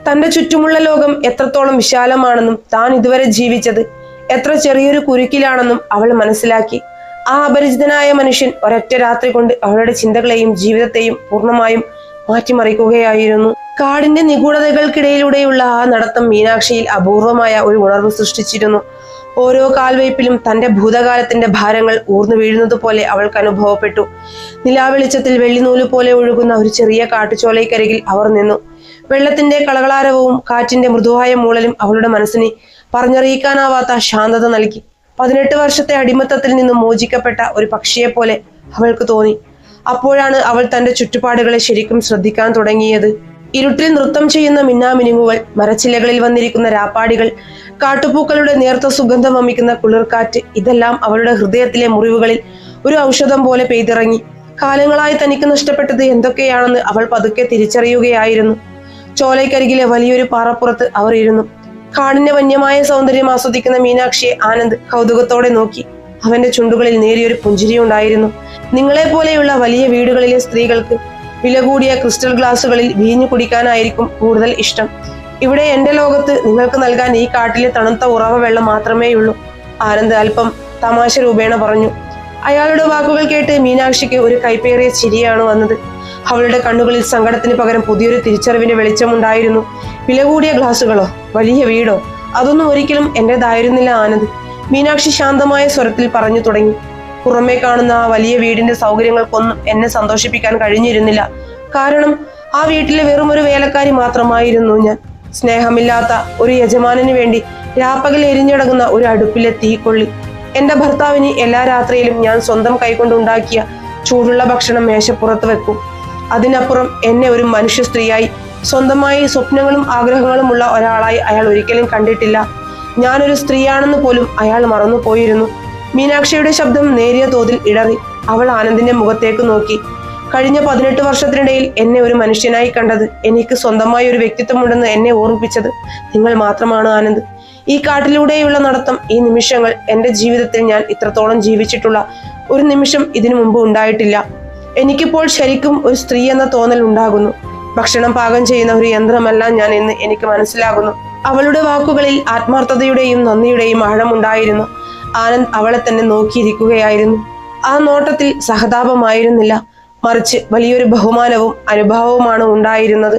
തന്റെ ചുറ്റുമുള്ള ലോകം എത്രത്തോളം വിശാലമാണെന്നും താൻ ഇതുവരെ ജീവിച്ചത് എത്ര ചെറിയൊരു കുരുക്കിലാണെന്നും അവൾ മനസ്സിലാക്കി. ആ അപരിചിതനായ മനുഷ്യൻ ഒരൊറ്റ രാത്രി കൊണ്ട് അവളുടെ ചിന്തകളെയും ജീവിതത്തെയും പൂർണ്ണമായും മാറ്റിമറിക്കുകയായിരുന്നു. കാടിന്റെ നിഗൂഢതകൾക്കിടയിലൂടെയുള്ള ആ നടത്തം മീനാക്ഷിയിൽ അപൂർവമായ ഒരു ഉണർവ് സൃഷ്ടിച്ചിരുന്നു. ഓരോ കാൽവയ്പിലും തന്റെ ഭൂതകാലത്തിന്റെ ഭാരങ്ങൾ ഊർന്നു വീഴുന്നത് പോലെ അവൾക്ക് അനുഭവപ്പെട്ടു. നിലാവെളിച്ചത്തിൽ വെള്ളിനൂല് പോലെ ഒഴുകുന്ന ഒരു ചെറിയ കാട്ടുചോലയ്ക്കരികിൽ അവർ നിന്നു. വെള്ളത്തിന്റെ കളകളാരവവും കാറ്റിന്റെ മൃദുവായ മൂളലും അവളുടെ മനസ്സിന് പറഞ്ഞറിയിക്കാനാവാത്ത ശാന്തത നൽകി. 18 വർഷത്തെ അടിമത്തത്തിൽ നിന്നും മോചിക്കപ്പെട്ട ഒരു പക്ഷിയെ പോലെ അവൾക്ക് തോന്നി. അപ്പോഴാണ് അവൾ തന്റെ ചുറ്റുപാടുകളെ ശരിക്കും ശ്രദ്ധിക്കാൻ തുടങ്ങിയത്. ഇരുട്ടിൽ നൃത്തം ചെയ്യുന്ന മിന്നാമിനുങ്ങുകൾ, മരച്ചില്ലകളിൽ വന്നിരിക്കുന്ന രാപ്പാടികൾ, കാട്ടുപൂക്കളുടെ നേർത്ത സുഗന്ധം വമിക്കുന്ന കുളിർക്കാറ്റ്, ഇതെല്ലാം അവളുടെ ഹൃദയത്തിലെ മുറിവുകളിൽ ഒരു ഔഷധം പോലെ പെയ്തിറങ്ങി. കാലങ്ങളായി തനിക്ക് നഷ്ടപ്പെട്ടത് എന്തൊക്കെയാണെന്ന് അവൾ പതുക്കെ തിരിച്ചറിയുകയായിരുന്നു. ചോലയ്ക്കരികിലെ വലിയൊരു പാറപ്പുറത്ത് അവർ ഇരുന്നു. കാടിന്റെ വന്യമായ സൗന്ദര്യം ആസ്വദിക്കുന്ന മീനാക്ഷിയെ ആനന്ദ് കൗതുകത്തോടെ നോക്കി. അവന്റെ ചുണ്ടുകളിൽ നേരിയൊരു പുഞ്ചിരി ഉണ്ടായിരുന്നു. നിങ്ങളെ പോലെയുള്ള വലിയ വീടുകളിലെ സ്ത്രീകൾക്ക് വില കൂടിയ ക്രിസ്റ്റൽ ഗ്ലാസുകളിൽ വീഞ്ഞു കുടിക്കാനായിരിക്കും കൂടുതൽ ഇഷ്ടം. ഇവിടെ എന്റെ ലോകത്ത് നിങ്ങൾക്ക് നൽകാൻ ഈ കാട്ടിലെ തണുത്ത ഉറവ വെള്ളം മാത്രമേയുള്ളൂ, ആനന്ദ് അല്പം തമാശ രൂപേണ പറഞ്ഞു. അയാളുടെ വാക്കുകൾ കേട്ട് മീനാക്ഷിക്ക് ഒരു കൈപ്പേറിയ ചിരിയാണ് വന്നത്. അവളുടെ കണ്ണുകളിൽ സങ്കടത്തിന് പകരം പുതിയൊരു തിരിച്ചറിവിന്റെ വെളിച്ചമുണ്ടായിരുന്നു. വില കൂടിയ ഗ്ലാസുകളോ, വലിയ വീടോ, അതൊന്നും ഒരിക്കലും എന്റേതായിരുന്നില്ല ആനന്ദ്, മീനാക്ഷി ശാന്തമായ സ്വരത്തിൽ പറഞ്ഞു തുടങ്ങി. പുറമേ കാണുന്ന ആ വലിയ വീടിന്റെ സൗകര്യങ്ങൾക്കൊന്നും എന്നെ സന്തോഷിപ്പിക്കാൻ കഴിഞ്ഞിരുന്നില്ല. കാരണം ആ വീട്ടിലെ വെറും ഒരു വേലക്കാരി മാത്രമായിരുന്നു ഞാൻ. സ്നേഹമില്ലാത്ത ഒരു യജമാനന് വേണ്ടി രാപ്പകൽ എരിഞ്ഞടങ്ങുന്ന ഒരു അടുപ്പിലെ തീക്കൊള്ളി. എന്റെ ഭർത്താവിന് എല്ലാ രാത്രിയിലും ഞാൻ സ്വന്തം കൈകൊണ്ടുണ്ടാക്കിയ ചൂടുള്ള ഭക്ഷണം മേശപ്പുറത്ത് വെക്കും. അതിനപ്പുറം എന്നെ ഒരു മനുഷ്യ സ്ത്രീയായി, സ്വന്തമായി സ്വപ്നങ്ങളും ആഗ്രഹങ്ങളുമുള്ള ഒരാളായി അയാൾ ഒരിക്കലും കണ്ടിട്ടില്ല. ഞാനൊരു സ്ത്രീയാണെന്ന് പോലും അയാൾ മറന്നുപോയിരുന്നു. മീനാക്ഷിയുടെ ശബ്ദം നേരിയ തോതിൽ ഇടറി. അവൾ ആനന്ദിന്റെ മുഖത്തേക്ക് നോക്കി. കഴിഞ്ഞ 18 വർഷത്തിനിടയിൽ എന്നെ ഒരു മനുഷ്യനായി കണ്ടത്, എനിക്ക് സ്വന്തമായി ഒരു വ്യക്തിത്വമുണ്ടെന്ന് എന്നെ ഓർമ്മിപ്പിച്ചത് നിങ്ങൾ മാത്രമാണ് ആനന്ദ്. ഈ കാട്ടിലൂടെയുള്ള നടത്തം, ഈ നിമിഷങ്ങൾ, എന്റെ ജീവിതത്തിൽ ഞാൻ ഇത്രത്തോളം ജീവിച്ചിട്ടുള്ള ഒരു നിമിഷം ഇതിനു മുമ്പ് ഉണ്ടായിട്ടില്ല. എനിക്കിപ്പോൾ ശരിക്കും ഒരു സ്ത്രീ എന്ന തോന്നൽ ഉണ്ടാകുന്നു. ഭക്ഷണം പാകം ചെയ്യുന്ന ഒരു യന്ത്രമല്ല ഞാൻ എന്ന് എനിക്ക് മനസ്സിലാകുന്നു. അവളുടെ വാക്കുകളിൽ ആത്മാർത്ഥതയുടെയും നന്ദിയുടെയും ആഴമുണ്ടായിരുന്നു. ആനന്ദ് അവളെ തന്നെ നോക്കിയിരിക്കുകയായിരുന്നു. ആ നോട്ടത്തിൽ സഹതാപമായിരുന്നില്ല, മറിച്ച് വലിയൊരു ബഹുമാനവും അനുഭാവവുമാണ് ഉണ്ടായിരുന്നത്.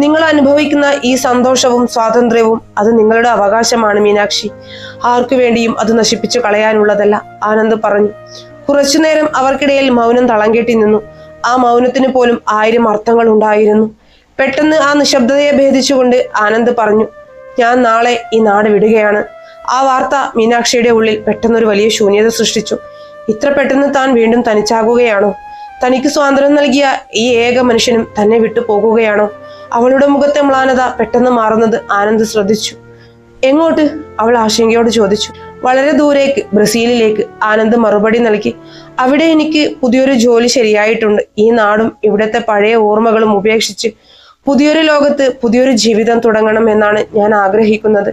നിങ്ങൾ അനുഭവിക്കുന്ന ഈ സന്തോഷവും സ്വാതന്ത്ര്യവും അത് നിങ്ങളുടെ അവകാശമാണ് മീനാക്ഷി. ആർക്കു വേണ്ടിയും അത് നശിപ്പിച്ചു കളയാനുള്ളതല്ല, ആനന്ദ് പറഞ്ഞു. കുറച്ചുനേരം അവർക്കിടയിൽ മൗനം തളം കെട്ടി നിന്നു. ആ മൗനത്തിന് പോലും 1000 അർത്ഥങ്ങൾ ഉണ്ടായിരുന്നു. പെട്ടെന്ന് ആ നിശബ്ദതയെ ഭേദിച്ചുകൊണ്ട് ആനന്ദ് പറഞ്ഞു, ഞാൻ നാളെ ഈ നാട് വിടുകയാണ്. ആ വാർത്ത മീനാക്ഷിയുടെ ഉള്ളിൽ പെട്ടെന്നൊരു വലിയ ശൂന്യത സൃഷ്ടിച്ചു. ഇത്ര പെട്ടെന്ന് താൻ വീണ്ടും തനിച്ചാകുകയാണോ? തനിക്ക് സ്വാതന്ത്ര്യം നൽകിയ ഈ ഏക മനുഷ്യനും തന്നെ വിട്ടു പോകുകയാണോ? അവളുടെ മുഖത്തെ മ്ലാനത പെട്ടെന്ന് മാറുന്നത് ആനന്ദ് ശ്രദ്ധിച്ചു. എങ്ങോട്ട്? അവൾ ആശങ്കയോട് ചോദിച്ചു. വളരെ ദൂരേക്ക്, ബ്രസീലിലേക്ക്, ആനന്ദ് മറുപടി നൽകി. അവിടെ എനിക്ക് പുതിയൊരു ജോലി ശരിയായിട്ടുണ്ട്. ഈ നാടും ഇവിടുത്തെ പഴയ ഓർമ്മകളും ഉപേക്ഷിച്ച് പുതിയൊരു ലോകത്ത് പുതിയൊരു ജീവിതം തുടങ്ങണം എന്നാണ് ഞാൻ ആഗ്രഹിക്കുന്നത്.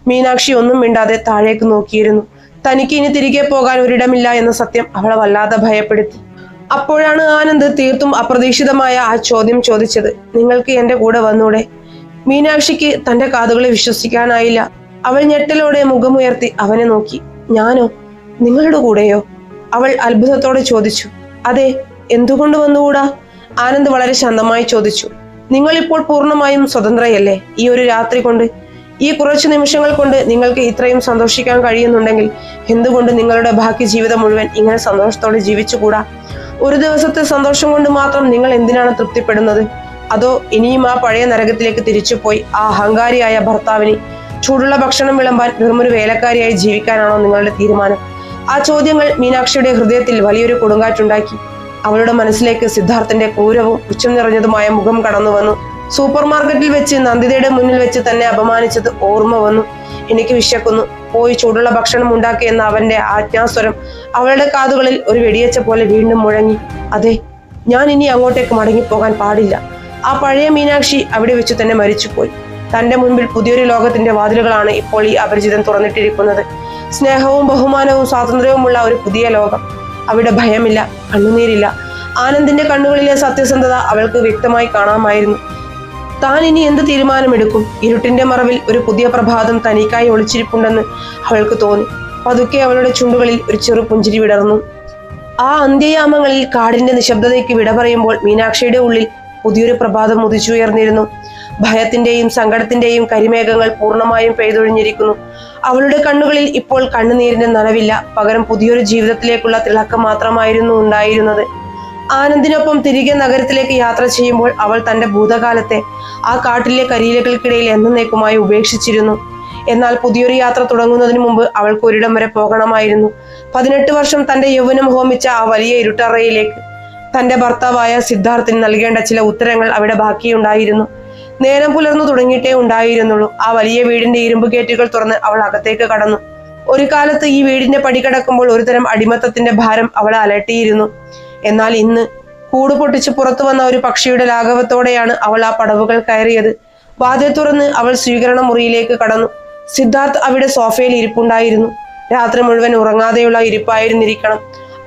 മീനാക്ഷി ഒന്നും മിണ്ടാതെ താഴേക്ക് നോക്കിയിരുന്നു. തനിക്ക് ഇനി തിരികെ പോകാൻ ഒരിടമില്ല എന്ന സത്യം അവളെ വല്ലാതെ ഭയപ്പെടുത്തി. അപ്പോഴാണ് ആനന്ദ് തീർത്തും അപ്രതീക്ഷിതമായ ആ ചോദ്യം ചോദിച്ചത്. നിങ്ങൾക്ക് എന്റെ കൂടെ വന്നൂടെ? മീനാക്ഷിക്ക് തന്റെ കാതുകളെ വിശ്വസിക്കാനായില്ല. അവൾ ഞെട്ടലോടെ മുഖമുയർത്തി അവനെ നോക്കി. ഞാനോ? നിങ്ങളുടെ കൂടെയോ? അവൾ അത്ഭുതത്തോടെ ചോദിച്ചു. അതെ, എന്തുകൊണ്ട് വന്നുകൂടാ? ആനന്ദ് വളരെ ശാന്തമായി ചോദിച്ചു. നിങ്ങൾ ഇപ്പോൾ പൂർണ്ണമായും സ്വതന്ത്രയല്ലേ? ഈ ഒരു രാത്രി കൊണ്ട്, ഈ കുറച്ചു നിമിഷങ്ങൾ കൊണ്ട് നിങ്ങൾക്ക് ഇത്രയും സന്തോഷിക്കാൻ കഴിയുന്നുണ്ടെങ്കിൽ എന്തുകൊണ്ട് നിങ്ങളുടെ ബാക്കി ജീവിതം മുഴുവൻ ഇങ്ങനെ സന്തോഷത്തോടെ ജീവിച്ചുകൂടാ? ഒരു ദിവസത്തെ സന്തോഷം കൊണ്ട് മാത്രം നിങ്ങൾ എന്തിനാണ് തൃപ്തിപ്പെടുന്നത്? അതോ ഇനിയും ആ പഴയ നരകത്തിലേക്ക് തിരിച്ചുപോയി ആ അഹങ്കാരിയായ ഭർത്താവിന് ചൂടുള്ള ഭക്ഷണം വിളമ്പാൻ വെറുമൊരു വേലക്കാരിയായി ജീവിക്കാനാണോ നിങ്ങളുടെ തീരുമാനം? ആ ചോദ്യങ്ങൾ മീനാക്ഷിയുടെ ഹൃദയത്തിൽ വലിയൊരു കൊടുങ്കാറ്റുണ്ടാക്കി. അവളുടെ മനസ്സിലേക്ക് സിദ്ധാർത്ഥന്റെ ക്രൂരവും ഉച്ചം നിറഞ്ഞതുമായ മുഖം കടന്നു വന്നു. സൂപ്പർ മാർക്കറ്റിൽ വെച്ച് നന്ദിതയുടെ മുന്നിൽ വെച്ച് തന്നെ അപമാനിച്ചത് ഓർമ്മ വന്നു. എനിക്ക് വിശക്കുന്നു, പോയി ചൂടുള്ള ഭക്ഷണം ഉണ്ടാക്കിയെന്ന അവന്റെ ആജ്ഞാസ്വരം അവളുടെ കാതുകളിൽ ഒരു വെടിയച്ച പോലെ വീണ്ടും മുഴങ്ങി. അതെ, ഞാൻ ഇനി അങ്ങോട്ടേക്ക് മടങ്ങിപ്പോകാൻ പാടില്ല. ആ പഴയ മീനാക്ഷി അവിടെ വെച്ച് തന്നെ മരിച്ചുപോയി. തന്റെ മുൻപിൽ പുതിയൊരു ലോകത്തിന്റെ വാതിലുകളാണ് ഇപ്പോൾ ഈ അപരിചിതൻ തുറന്നിട്ടിരിക്കുന്നത്. സ്നേഹവും ബഹുമാനവും സ്വാതന്ത്ര്യവുമുള്ള ഒരു പുതിയ ലോകം. അവിടെ ഭയമില്ല, കണ്ണുനീരില്ല. ആനന്ദിന്റെ കണ്ണുകളിലെ സത്യസന്ധത അവൾക്ക് വ്യക്തമായി കാണാമായിരുന്നു. താൻ ഇനി എന്ത് തീരുമാനമെടുക്കും? ഇരുട്ടിന്റെ മറവിൽ ഒരു പുതിയ പ്രഭാതം തനിക്കായി ഒളിച്ചിരിപ്പുണ്ടെന്ന് അവൾക്ക് തോന്നി. പതുക്കെ അവളുടെ ചുണ്ടുകളിൽ ഒരു ചെറു പുഞ്ചിരി വിടർന്നു. ആ അന്ത്യയാമങ്ങളിൽ കാടിന്റെ നിശബ്ദതയ്ക്ക് വിട പറയുമ്പോൾ മീനാക്ഷിയുടെ ഉള്ളിൽ പുതിയൊരു പ്രഭാതം ഉദിച്ചുയർന്നിരുന്നു. ഭയത്തിന്റെയും സങ്കടത്തിന്റെയും കരിമേഘങ്ങൾ പൂർണ്ണമായും പെയ്തൊഴിഞ്ഞിരിക്കുന്നു. അവളുടെ കണ്ണുകളിൽ ഇപ്പോൾ കണ്ണുനീരിന്റെ നനവില്ല, പകരം പുതിയൊരു ജീവിതത്തിലേക്കുള്ള തിളക്കം മാത്രമായിരുന്നു ഉണ്ടായിരുന്നത്. ആനന്ദിനൊപ്പം തിരികെ നഗരത്തിലേക്ക് യാത്ര ചെയ്യുമ്പോൾ അവൾ തന്റെ ഭൂതകാലത്തെ ആ കാട്ടിലെ കരിയിലകൾക്കിടയിൽ എന്നേക്കുമായി ഉപേക്ഷിച്ചിരുന്നു. എന്നാൽ പുതിയൊരു യാത്ര തുടങ്ങുന്നതിന് മുമ്പ് അവൾക്ക് ഒരിടം വരെ പോകണമായിരുന്നു. 18 വർഷം തന്റെ യൗവനം ഹോമിച്ച ആ വലിയ ഇരുട്ടറയിലേക്ക്. തന്റെ ഭർത്താവായ സിദ്ധാർത്ഥിന് നൽകേണ്ട ചില ഉത്തരങ്ങൾ അവിടെ ബാക്കിയുണ്ടായിരുന്നു. നേരം പുലർന്നു തുടങ്ങിയിട്ടേ ഉണ്ടായിരുന്നുള്ളൂ. ആ വലിയ വീടിന്റെ ഇരുമ്പ് ഗേറ്റുകൾ തുറന്ന് അവൾ അകത്തേക്ക് കടന്നു. ഒരു കാലത്ത് ഈ വീടിന്റെ പടി കടക്കുമ്പോൾ ഒരുതരം അടിമത്തത്തിന്റെ ഭാരം അവളെ അലട്ടിയിരുന്നു. എന്നാൽ ഇന്ന് കൂട് പൊട്ടിച്ച് പുറത്തു വന്ന ഒരു പക്ഷിയുടെ ലാഘവത്തോടെയാണ് അവൾ ആ പടവുകൾ കയറിയത്. വാതിൽ തുറന്ന് അവൾ സ്വീകരണ മുറിയിലേക്ക് കടന്നു. സിദ്ധാർത്ഥ് അവിടെ സോഫയിൽ ഇരിപ്പുണ്ടായിരുന്നു. രാത്രി മുഴുവൻ ഉറങ്ങാതെയുള്ള ഇരിപ്പായിരുന്നിരിക്കണം.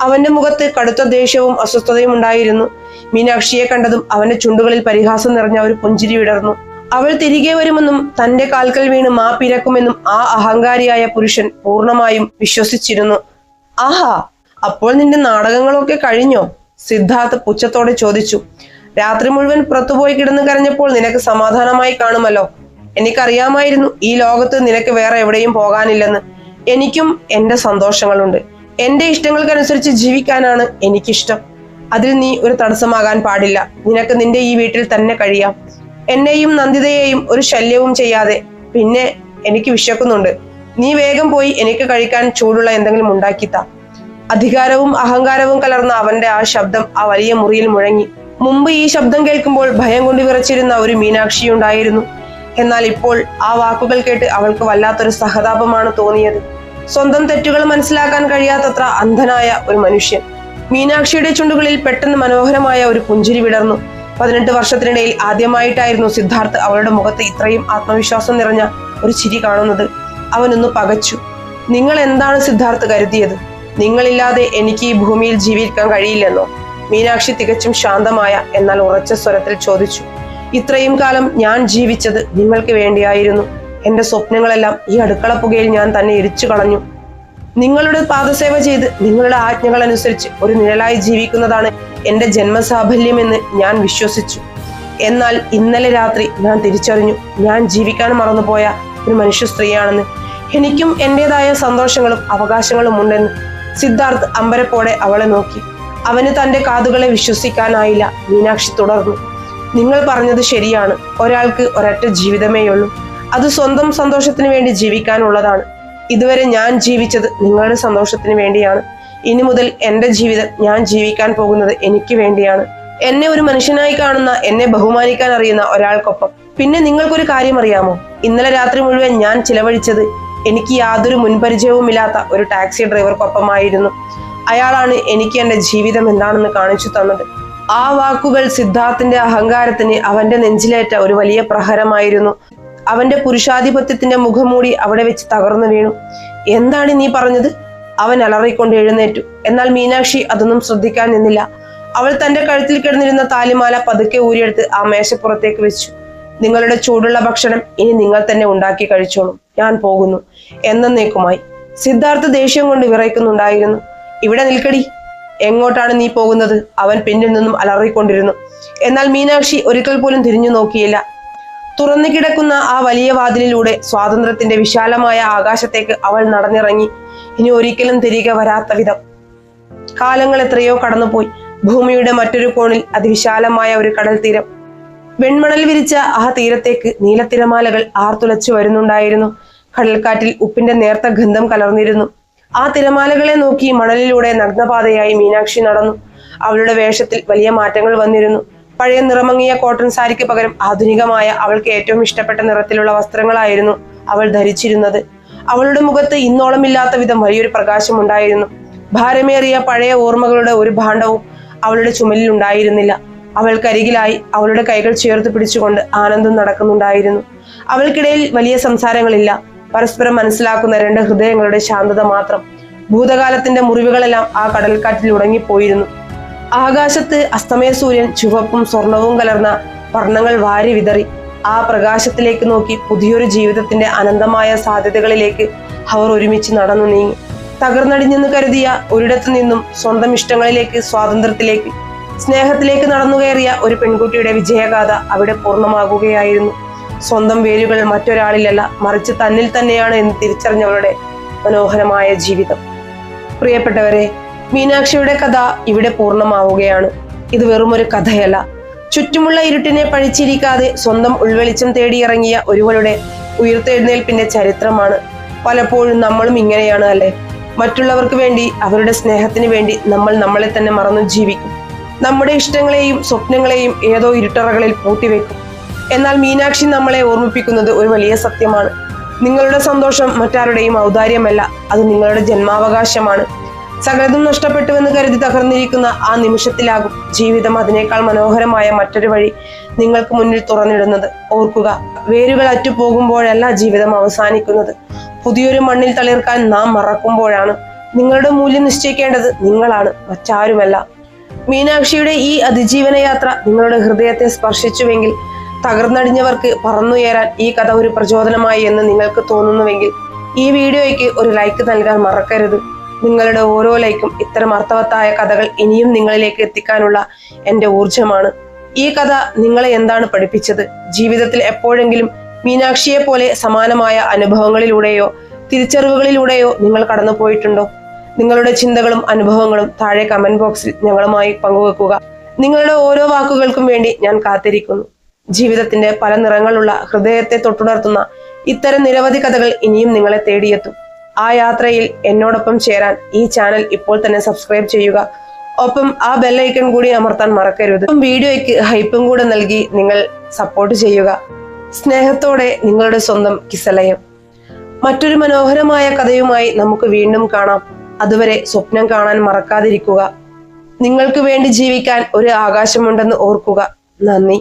അവന്റെ മുഖത്ത് കടുത്ത ദേഷ്യവും അസ്വസ്ഥതയും ഉണ്ടായിരുന്നു. മീനാക്ഷിയെ കണ്ടതും അവന്റെ ചുണ്ടുകളിൽ പരിഹാസം നിറഞ്ഞ ഒരു പുഞ്ചിരി വിടർന്നു. അവൾ തിരികെ വരുമെന്നും തന്റെ കാൽക്കൽ വീണ് മാപ്പിരക്കുമെന്നും ആ അഹങ്കാരിയായ പുരുഷൻ പൂർണ്ണമായും വിശ്വസിച്ചിരുന്നു. ആഹാ, അപ്പോൾ നിന്റെ നാടകങ്ങളൊക്കെ കഴിഞ്ഞോ? സിദ്ധാർത്ഥ് പുച്ഛത്തോടെ ചോദിച്ചു. രാത്രി മുഴുവൻ പുറത്തുപോയി കിടന്നു കരഞ്ഞപ്പോൾ നിനക്ക് സമാധാനമായി കാണുമല്ലോ. എനിക്കറിയാമായിരുന്നു ഈ ലോകത്ത് നിനക്ക് വേറെ എവിടെയും പോകാനില്ലെന്ന്. എനിക്കും എന്റെ സന്തോഷങ്ങളുണ്ട്. എന്റെ ഇഷ്ടങ്ങൾക്കനുസരിച്ച് ജീവിക്കാനാണ് എനിക്കിഷ്ടം. അതിൽ നീ ഒരു തടസ്സമാകാൻ പാടില്ല. നിനക്ക് നിന്റെ ഈ വീട്ടിൽ തന്നെ കഴിയാം, എന്നെയും നന്ദിതയെയും ഒരു ശല്യവും ചെയ്യാതെ. പിന്നെ എനിക്ക് വിശക്കുന്നുണ്ട്. നീ വേഗം പോയി എനിക്ക് കഴിക്കാൻ ചൂടുള്ള എന്തെങ്കിലും ഉണ്ടാക്കിത്താ. അധികാരവും അഹങ്കാരവും കലർന്ന അവന്റെ ആ ശബ്ദം ആ വലിയ മുറിയിൽ മുഴങ്ങി. മുമ്പ് ഈ ശബ്ദം കേൾക്കുമ്പോൾ ഭയം കൊണ്ട് വിറച്ചിരുന്ന ഒരു മീനാക്ഷി ഉണ്ടായിരുന്നു. എന്നാൽ ഇപ്പോൾ ആ വാക്കുകൾ കേട്ട് അവൾക്ക് വല്ലാത്തൊരു സഹതാപമാണ് തോന്നിയത്. സ്വന്തം തെറ്റുകൾ മനസ്സിലാക്കാൻ കഴിയാത്തത്ര അന്ധനായ ഒരു മനുഷ്യൻ. മീനാക്ഷിയുടെ ചുണ്ടുകളിൽ പെട്ടെന്ന് മനോഹരമായ ഒരു പുഞ്ചിരി വിടർന്നു. 18 വർഷത്തിനിടയിൽ ആദ്യമായിട്ടായിരുന്നു സിദ്ധാർത്ഥ് അവളുടെ മുഖത്ത് ഇത്രയും ആത്മവിശ്വാസം നിറഞ്ഞ ഒരു ചിരി കാണുന്നത്. അവനൊന്ന് പകച്ചു. നിങ്ങൾ എന്താണ് സിദ്ധാർത്ഥ് കരുതിയത്? നിങ്ങളില്ലാതെ എനിക്ക് ഈ ഭൂമിയിൽ ജീവിക്കാൻ കഴിയില്ലെന്നോ? മീനാക്ഷി തികച്ചും ശാന്തമായ എന്നാൽ ഉറച്ച സ്വരത്തിൽ ചോദിച്ചു. ഇത്രയും കാലം ഞാൻ ജീവിച്ചത് നിങ്ങൾക്ക് വേണ്ടിയായിരുന്നു. എന്റെ സ്വപ്നങ്ങളെല്ലാം ഈ അടുക്കള പുകയിൽ ഞാൻ തന്നെ എരിച്ചു കളഞ്ഞു. നിങ്ങളുടെ പാദസേവ ചെയ്ത് നിങ്ങളുടെ ആജ്ഞകൾ അനുസരിച്ച് ഒരു നിഴലായി ജീവിക്കുന്നതാണ് എന്റെ ജന്മസാഫല്യമെന്ന് ഞാൻ വിശ്വസിച്ചു. എന്നാൽ ഇന്നലെ രാത്രി ഞാൻ തിരിച്ചറിഞ്ഞു, ഞാൻ ജീവിക്കാൻ മറന്നുപോയ ഒരു മനുഷ്യ സ്ത്രീയാണെന്ന്. എനിക്കും എന്റേതായ സന്തോഷങ്ങളും അവകാശങ്ങളും ഉണ്ടെന്ന്. സിദ്ധാർത്ഥ് അമ്പരപ്പോടെ അവളെ നോക്കി. അവന് തന്റെ കാതുകളെ വിശ്വസിക്കാനായില്ല. മീനാക്ഷി തുടർന്നു, നിങ്ങൾ പറഞ്ഞത് ശരിയാണ്. ഒരാൾക്ക് ഒരൊറ്റ ജീവിതമേയുള്ളൂ. അത് സ്വന്തം സന്തോഷത്തിന് വേണ്ടി ജീവിക്കാനുള്ളതാണ്. ഇതുവരെ ഞാൻ ജീവിച്ചത് നിങ്ങളുടെ സന്തോഷത്തിന് വേണ്ടിയാണ്. ഇനി മുതൽ എന്റെ ജീവിതം ഞാൻ ജീവിക്കാൻ പോകുന്നത് എനിക്ക് വേണ്ടിയാണ്. എന്നെ ഒരു മനുഷ്യനായി കാണുന്ന, എന്നെ ബഹുമാനിക്കാൻ അറിയുന്ന ഒരാൾക്കൊപ്പം. പിന്നെ നിങ്ങൾക്കൊരു കാര്യം അറിയാമോ? ഇന്നലെ രാത്രി മുഴുവൻ ഞാൻ ചിലവഴിച്ചത് എനിക്ക് യാതൊരു മുൻപരിചയവുമില്ലാത്ത ഒരു ടാക്സി ഡ്രൈവർക്കൊപ്പമായിരുന്നു. അയാളാണ് എനിക്ക് എന്റെ ജീവിതം എന്താണെന്ന് കാണിച്ചു തന്നത്. ആ വാക്കുകൾ സിദ്ധാർത്ഥിന്റെ അഹങ്കാരത്തിന് അവന്റെ നെഞ്ചിലേറ്റ ഒരു വലിയ പ്രഹരമായിരുന്നു. അവന്റെ പുരുഷാധിപത്യത്തിന്റെ മുഖംമൂടി അവിടെ വെച്ച് തകർന്നു വീണു. എന്താണ് നീ പറഞ്ഞത്? അവൻ അലറിക്കൊണ്ട് എഴുന്നേറ്റു. എന്നാൽ മീനാക്ഷി അതൊന്നും ശ്രദ്ധിക്കാൻ നിന്നില്ല. അവൾ തന്റെ കഴുത്തിൽ കിടന്നിരുന്ന താലിമാല പതുക്കെ ഊരിയെടുത്ത് ആ മേശപ്പുറത്തേക്ക് വെച്ചു. നിങ്ങളുടെ ചൂടുള്ള ഭക്ഷണം ഇനി നിങ്ങൾ തന്നെ ഉണ്ടാക്കി കഴിച്ചോളൂ. ഞാൻ പോകുന്നു എന്നേക്കുമായി. സിദ്ധാർത്ഥ് ദേഷ്യം കൊണ്ട് വിറയ്ക്കുന്നുണ്ടായിരുന്നു. ഇവിടെ നിൽക്കടി, എങ്ങോട്ടാണ് നീ പോകുന്നത്? അവൻ പിന്നിൽ നിന്നും അലറിക്കൊണ്ടിരുന്നു. എന്നാൽ മീനാക്ഷി ഒരിക്കൽ പോലും തിരിഞ്ഞു നോക്കിയില്ല. തുറന്നു കിടക്കുന്ന ആ വലിയ വാതിലിലൂടെ സ്വാതന്ത്ര്യത്തിന്റെ വിശാലമായ ആകാശത്തേക്ക് അവൾ നടന്നിറങ്ങി. ഇനി ഒരിക്കലും തിരികെ വരാത്ത വിധം. കാലങ്ങൾ എത്രയോ കടന്നുപോയി. ഭൂമിയുടെ മറ്റൊരു കോണിൽ അതിവിശാലമായ ഒരു കടൽ തീരം. വെൺമണൽ വിരിച്ച ആ തീരത്തേക്ക് നീലത്തിരമാലകൾ ആർത്തുലച്ചു വരുന്നുണ്ടായിരുന്നു. കടൽക്കാറ്റിൽ ഉപ്പിന്റെ നേർത്ത ഗന്ധം കലർന്നിരുന്നു. ആ തിരമാലകളെ നോക്കി മണലിലൂടെ നഗ്നപാതയായി മീനാക്ഷി നടന്നു. അവളുടെ വേഷത്തിൽ വലിയ മാറ്റങ്ങൾ വന്നിരുന്നു. പഴയ നിറമങ്ങിയ കോട്ടൺ സാരിക്ക് പകരം ആധുനികമായ അവൾക്ക് ഏറ്റവും ഇഷ്ടപ്പെട്ട നിറത്തിലുള്ള വസ്ത്രങ്ങളായിരുന്നു അവൾ ധരിച്ചിരുന്നത്. അവളുടെ മുഖത്ത് ഇന്നോളമില്ലാത്ത വിധം വലിയൊരു പ്രകാശം ഉണ്ടായിരുന്നു. ഭാരമേറിയ പഴയ ഓർമ്മകളുടെ ഒരു ഭാണ്ഡവും അവളുടെ ചുമലിൽ ഉണ്ടായിരുന്നില്ല. അവൾക്കരികിലായി അവളുടെ കൈകൾ ചേർത്ത് പിടിച്ചുകൊണ്ട് ആനന്ദം നടക്കുന്നുണ്ടായിരുന്നു. അവൾക്കിടയിൽ വലിയ സംസാരങ്ങളില്ല. പരസ്പരം മനസ്സിലാക്കുന്ന രണ്ട് ഹൃദയങ്ങളുടെ ശാന്തത മാത്രം. ഭൂതകാലത്തിന്റെ മുറിവുകളെല്ലാം ആ കടൽക്കാറ്റിൽ ഉണങ്ങിപ്പോയിരുന്നു. ആകാശത്ത് അസ്തമയ സൂര്യൻ ചുവപ്പും സ്വർണവും കലർന്ന വർണ്ണങ്ങൾ വാരി വിതറി. ആ പ്രകാശത്തിലേക്ക് നോക്കി പുതിയൊരു ജീവിതത്തിന്റെ അനന്തമായ സാധ്യതകളിലേക്ക് അവർ ഒരുമിച്ച് നടന്നു നീങ്ങി. തകർന്നടിഞ്ഞെന്ന് കരുതിയ ഒരിടത്തു നിന്നും സ്വന്തം ഇഷ്ടങ്ങളിലേക്ക്, സ്വാതന്ത്ര്യത്തിലേക്ക്, സ്നേഹത്തിലേക്ക് നടന്നു കയറിയ ഒരു പെൺകുട്ടിയുടെ വിജയഗാഥ അവിടെ പൂർണ്ണമാകുകയായിരുന്നു. സ്വന്തം വേരുകൾ മറ്റൊരാളിലല്ല, മറിച്ച് തന്നിൽ തന്നെയാണ് എന്ന് തിരിച്ചറിഞ്ഞവരുടെ മനോഹരമായ ജീവിതം. പ്രിയപ്പെട്ടവരെ, മീനാക്ഷിയുടെ കഥ ഇവിടെ പൂർണ്ണമാവുകയാണ്. ഇത് വെറുമൊരു കഥയല്ല. ചുറ്റുമുള്ള ഇരുട്ടിനെ പഴിച്ചിരിക്കാതെ സ്വന്തം ഉൾവെളിച്ചം തേടിയിറങ്ങിയ ഒരുവളുടെ ഉയർത്തെഴുന്നേൽപ്പിന്റെ ചരിത്രമാണ്. പലപ്പോഴും നമ്മളും ഇങ്ങനെയാണ് അല്ലേ? മറ്റുള്ളവർക്ക് വേണ്ടി, അവരുടെ സ്നേഹത്തിന് വേണ്ടി നമ്മൾ നമ്മളെ തന്നെ മറന്നു ജീവിക്കും. നമ്മുടെ ഇഷ്ടങ്ങളെയും സ്വപ്നങ്ങളെയും ഏതോ ഇരുട്ടറകളിൽ പൂട്ടിവെക്കും. എന്നാൽ മീനാക്ഷി നമ്മളെ ഓർമ്മിപ്പിക്കുന്നത് ഒരു വലിയ സത്യമാണ്. നിങ്ങളുടെ സന്തോഷം മറ്റാരുടെയും ഔദാര്യമല്ല, അത് നിങ്ങളുടെ ജന്മാവകാശമാണ്. സകലതും നഷ്ടപ്പെട്ടുവെന്ന് കരുതി തകർന്നിരിക്കുന്ന ആ നിമിഷത്തിലാകും ജീവിതം അതിനേക്കാൾ മനോഹരമായ മറ്റൊരു വഴി നിങ്ങൾക്ക് മുന്നിൽ തുറന്നിടുന്നത്. ഓർക്കുക, വേരുകൾ അറ്റുപോകുമ്പോഴല്ല ജീവിതം അവസാനിക്കുന്നത്. പുതിയൊരു മണ്ണിൽ തളിർക്കാൻ നാം മറക്കുമ്പോഴാണ്. നിങ്ങളുടെ മൂല്യം നിശ്ചയിക്കേണ്ടത് നിങ്ങളാണ്, മറ്റാരുമല്ല. മീനാക്ഷിയുടെ ഈ അതിജീവന യാത്ര നിങ്ങളുടെ ഹൃദയത്തെ സ്പർശിച്ചുവെങ്കിൽ, തകർന്നടിഞ്ഞവർക്ക് പറന്നുയരാൻ ഈ കഥ ഒരു പ്രചോദനമായി എന്ന് നിങ്ങൾക്ക് തോന്നുന്നുവെങ്കിൽ, ഈ വീഡിയോയ്ക്ക് ഒരു ലൈക്ക് നൽകാൻ മറക്കരുത്. നിങ്ങളുടെ ഓരോ ലൈക്കും ഇത്തരം അർത്ഥവത്തായ കഥകൾ ഇനിയും നിങ്ങളിലേക്ക് എത്തിക്കാനുള്ള എൻ്റെ ഊർജമാണ്. ഈ കഥ നിങ്ങളെ എന്താണ് പഠിപ്പിച്ചത്? ജീവിതത്തിൽ എപ്പോഴെങ്കിലും മീനാക്ഷിയെ പോലെ സമാനമായ അനുഭവങ്ങളിലൂടെയോ തിരിച്ചറിവുകളിലൂടെയോ നിങ്ങൾ കടന്നു പോയിട്ടുണ്ടോ? നിങ്ങളുടെ ചിന്തകളും അനുഭവങ്ങളും താഴെ കമന്റ് ബോക്സിൽ ഞങ്ങളുമായി പങ്കുവെക്കുക. നിങ്ങളുടെ ഓരോ വാക്കുകൾക്കും വേണ്ടി ഞാൻ കാത്തിരിക്കുന്നു. ജീവിതത്തിന്റെ പല നിറങ്ങളുള്ള, ഹൃദയത്തെ തൊട്ടുണർത്തുന്ന ഇത്തരം നിരവധി കഥകൾ ഇനിയും നിങ്ങളെ തേടിയെത്തും. ആ യാത്രയിൽ എന്നോടൊപ്പം ചേരാൻ ഈ ചാനൽ ഇപ്പോൾ തന്നെ സബ്സ്ക്രൈബ് ചെയ്യുക. ഒപ്പം ആ ബെല്ലൈക്കൺ കൂടി അമർത്താൻ മറക്കരുത്. വീഡിയോയ്ക്ക് ഹൈപ്പും കൂടെ നൽകി നിങ്ങൾ സപ്പോർട്ട് ചെയ്യുക. സ്നേഹത്തോടെ നിങ്ങളുടെ സ്വന്തം കിസലയം. മറ്റൊരു മനോഹരമായ കഥയുമായി നമുക്ക് വീണ്ടും കാണാം. അതുവരെ സ്വപ്നം കാണാൻ മറക്കാതിരിക്കുക. നിങ്ങൾക്ക് വേണ്ടി ജീവിക്കാൻ ഒരു ആകാശമുണ്ടെന്ന് ഓർക്കുക. നന്ദി.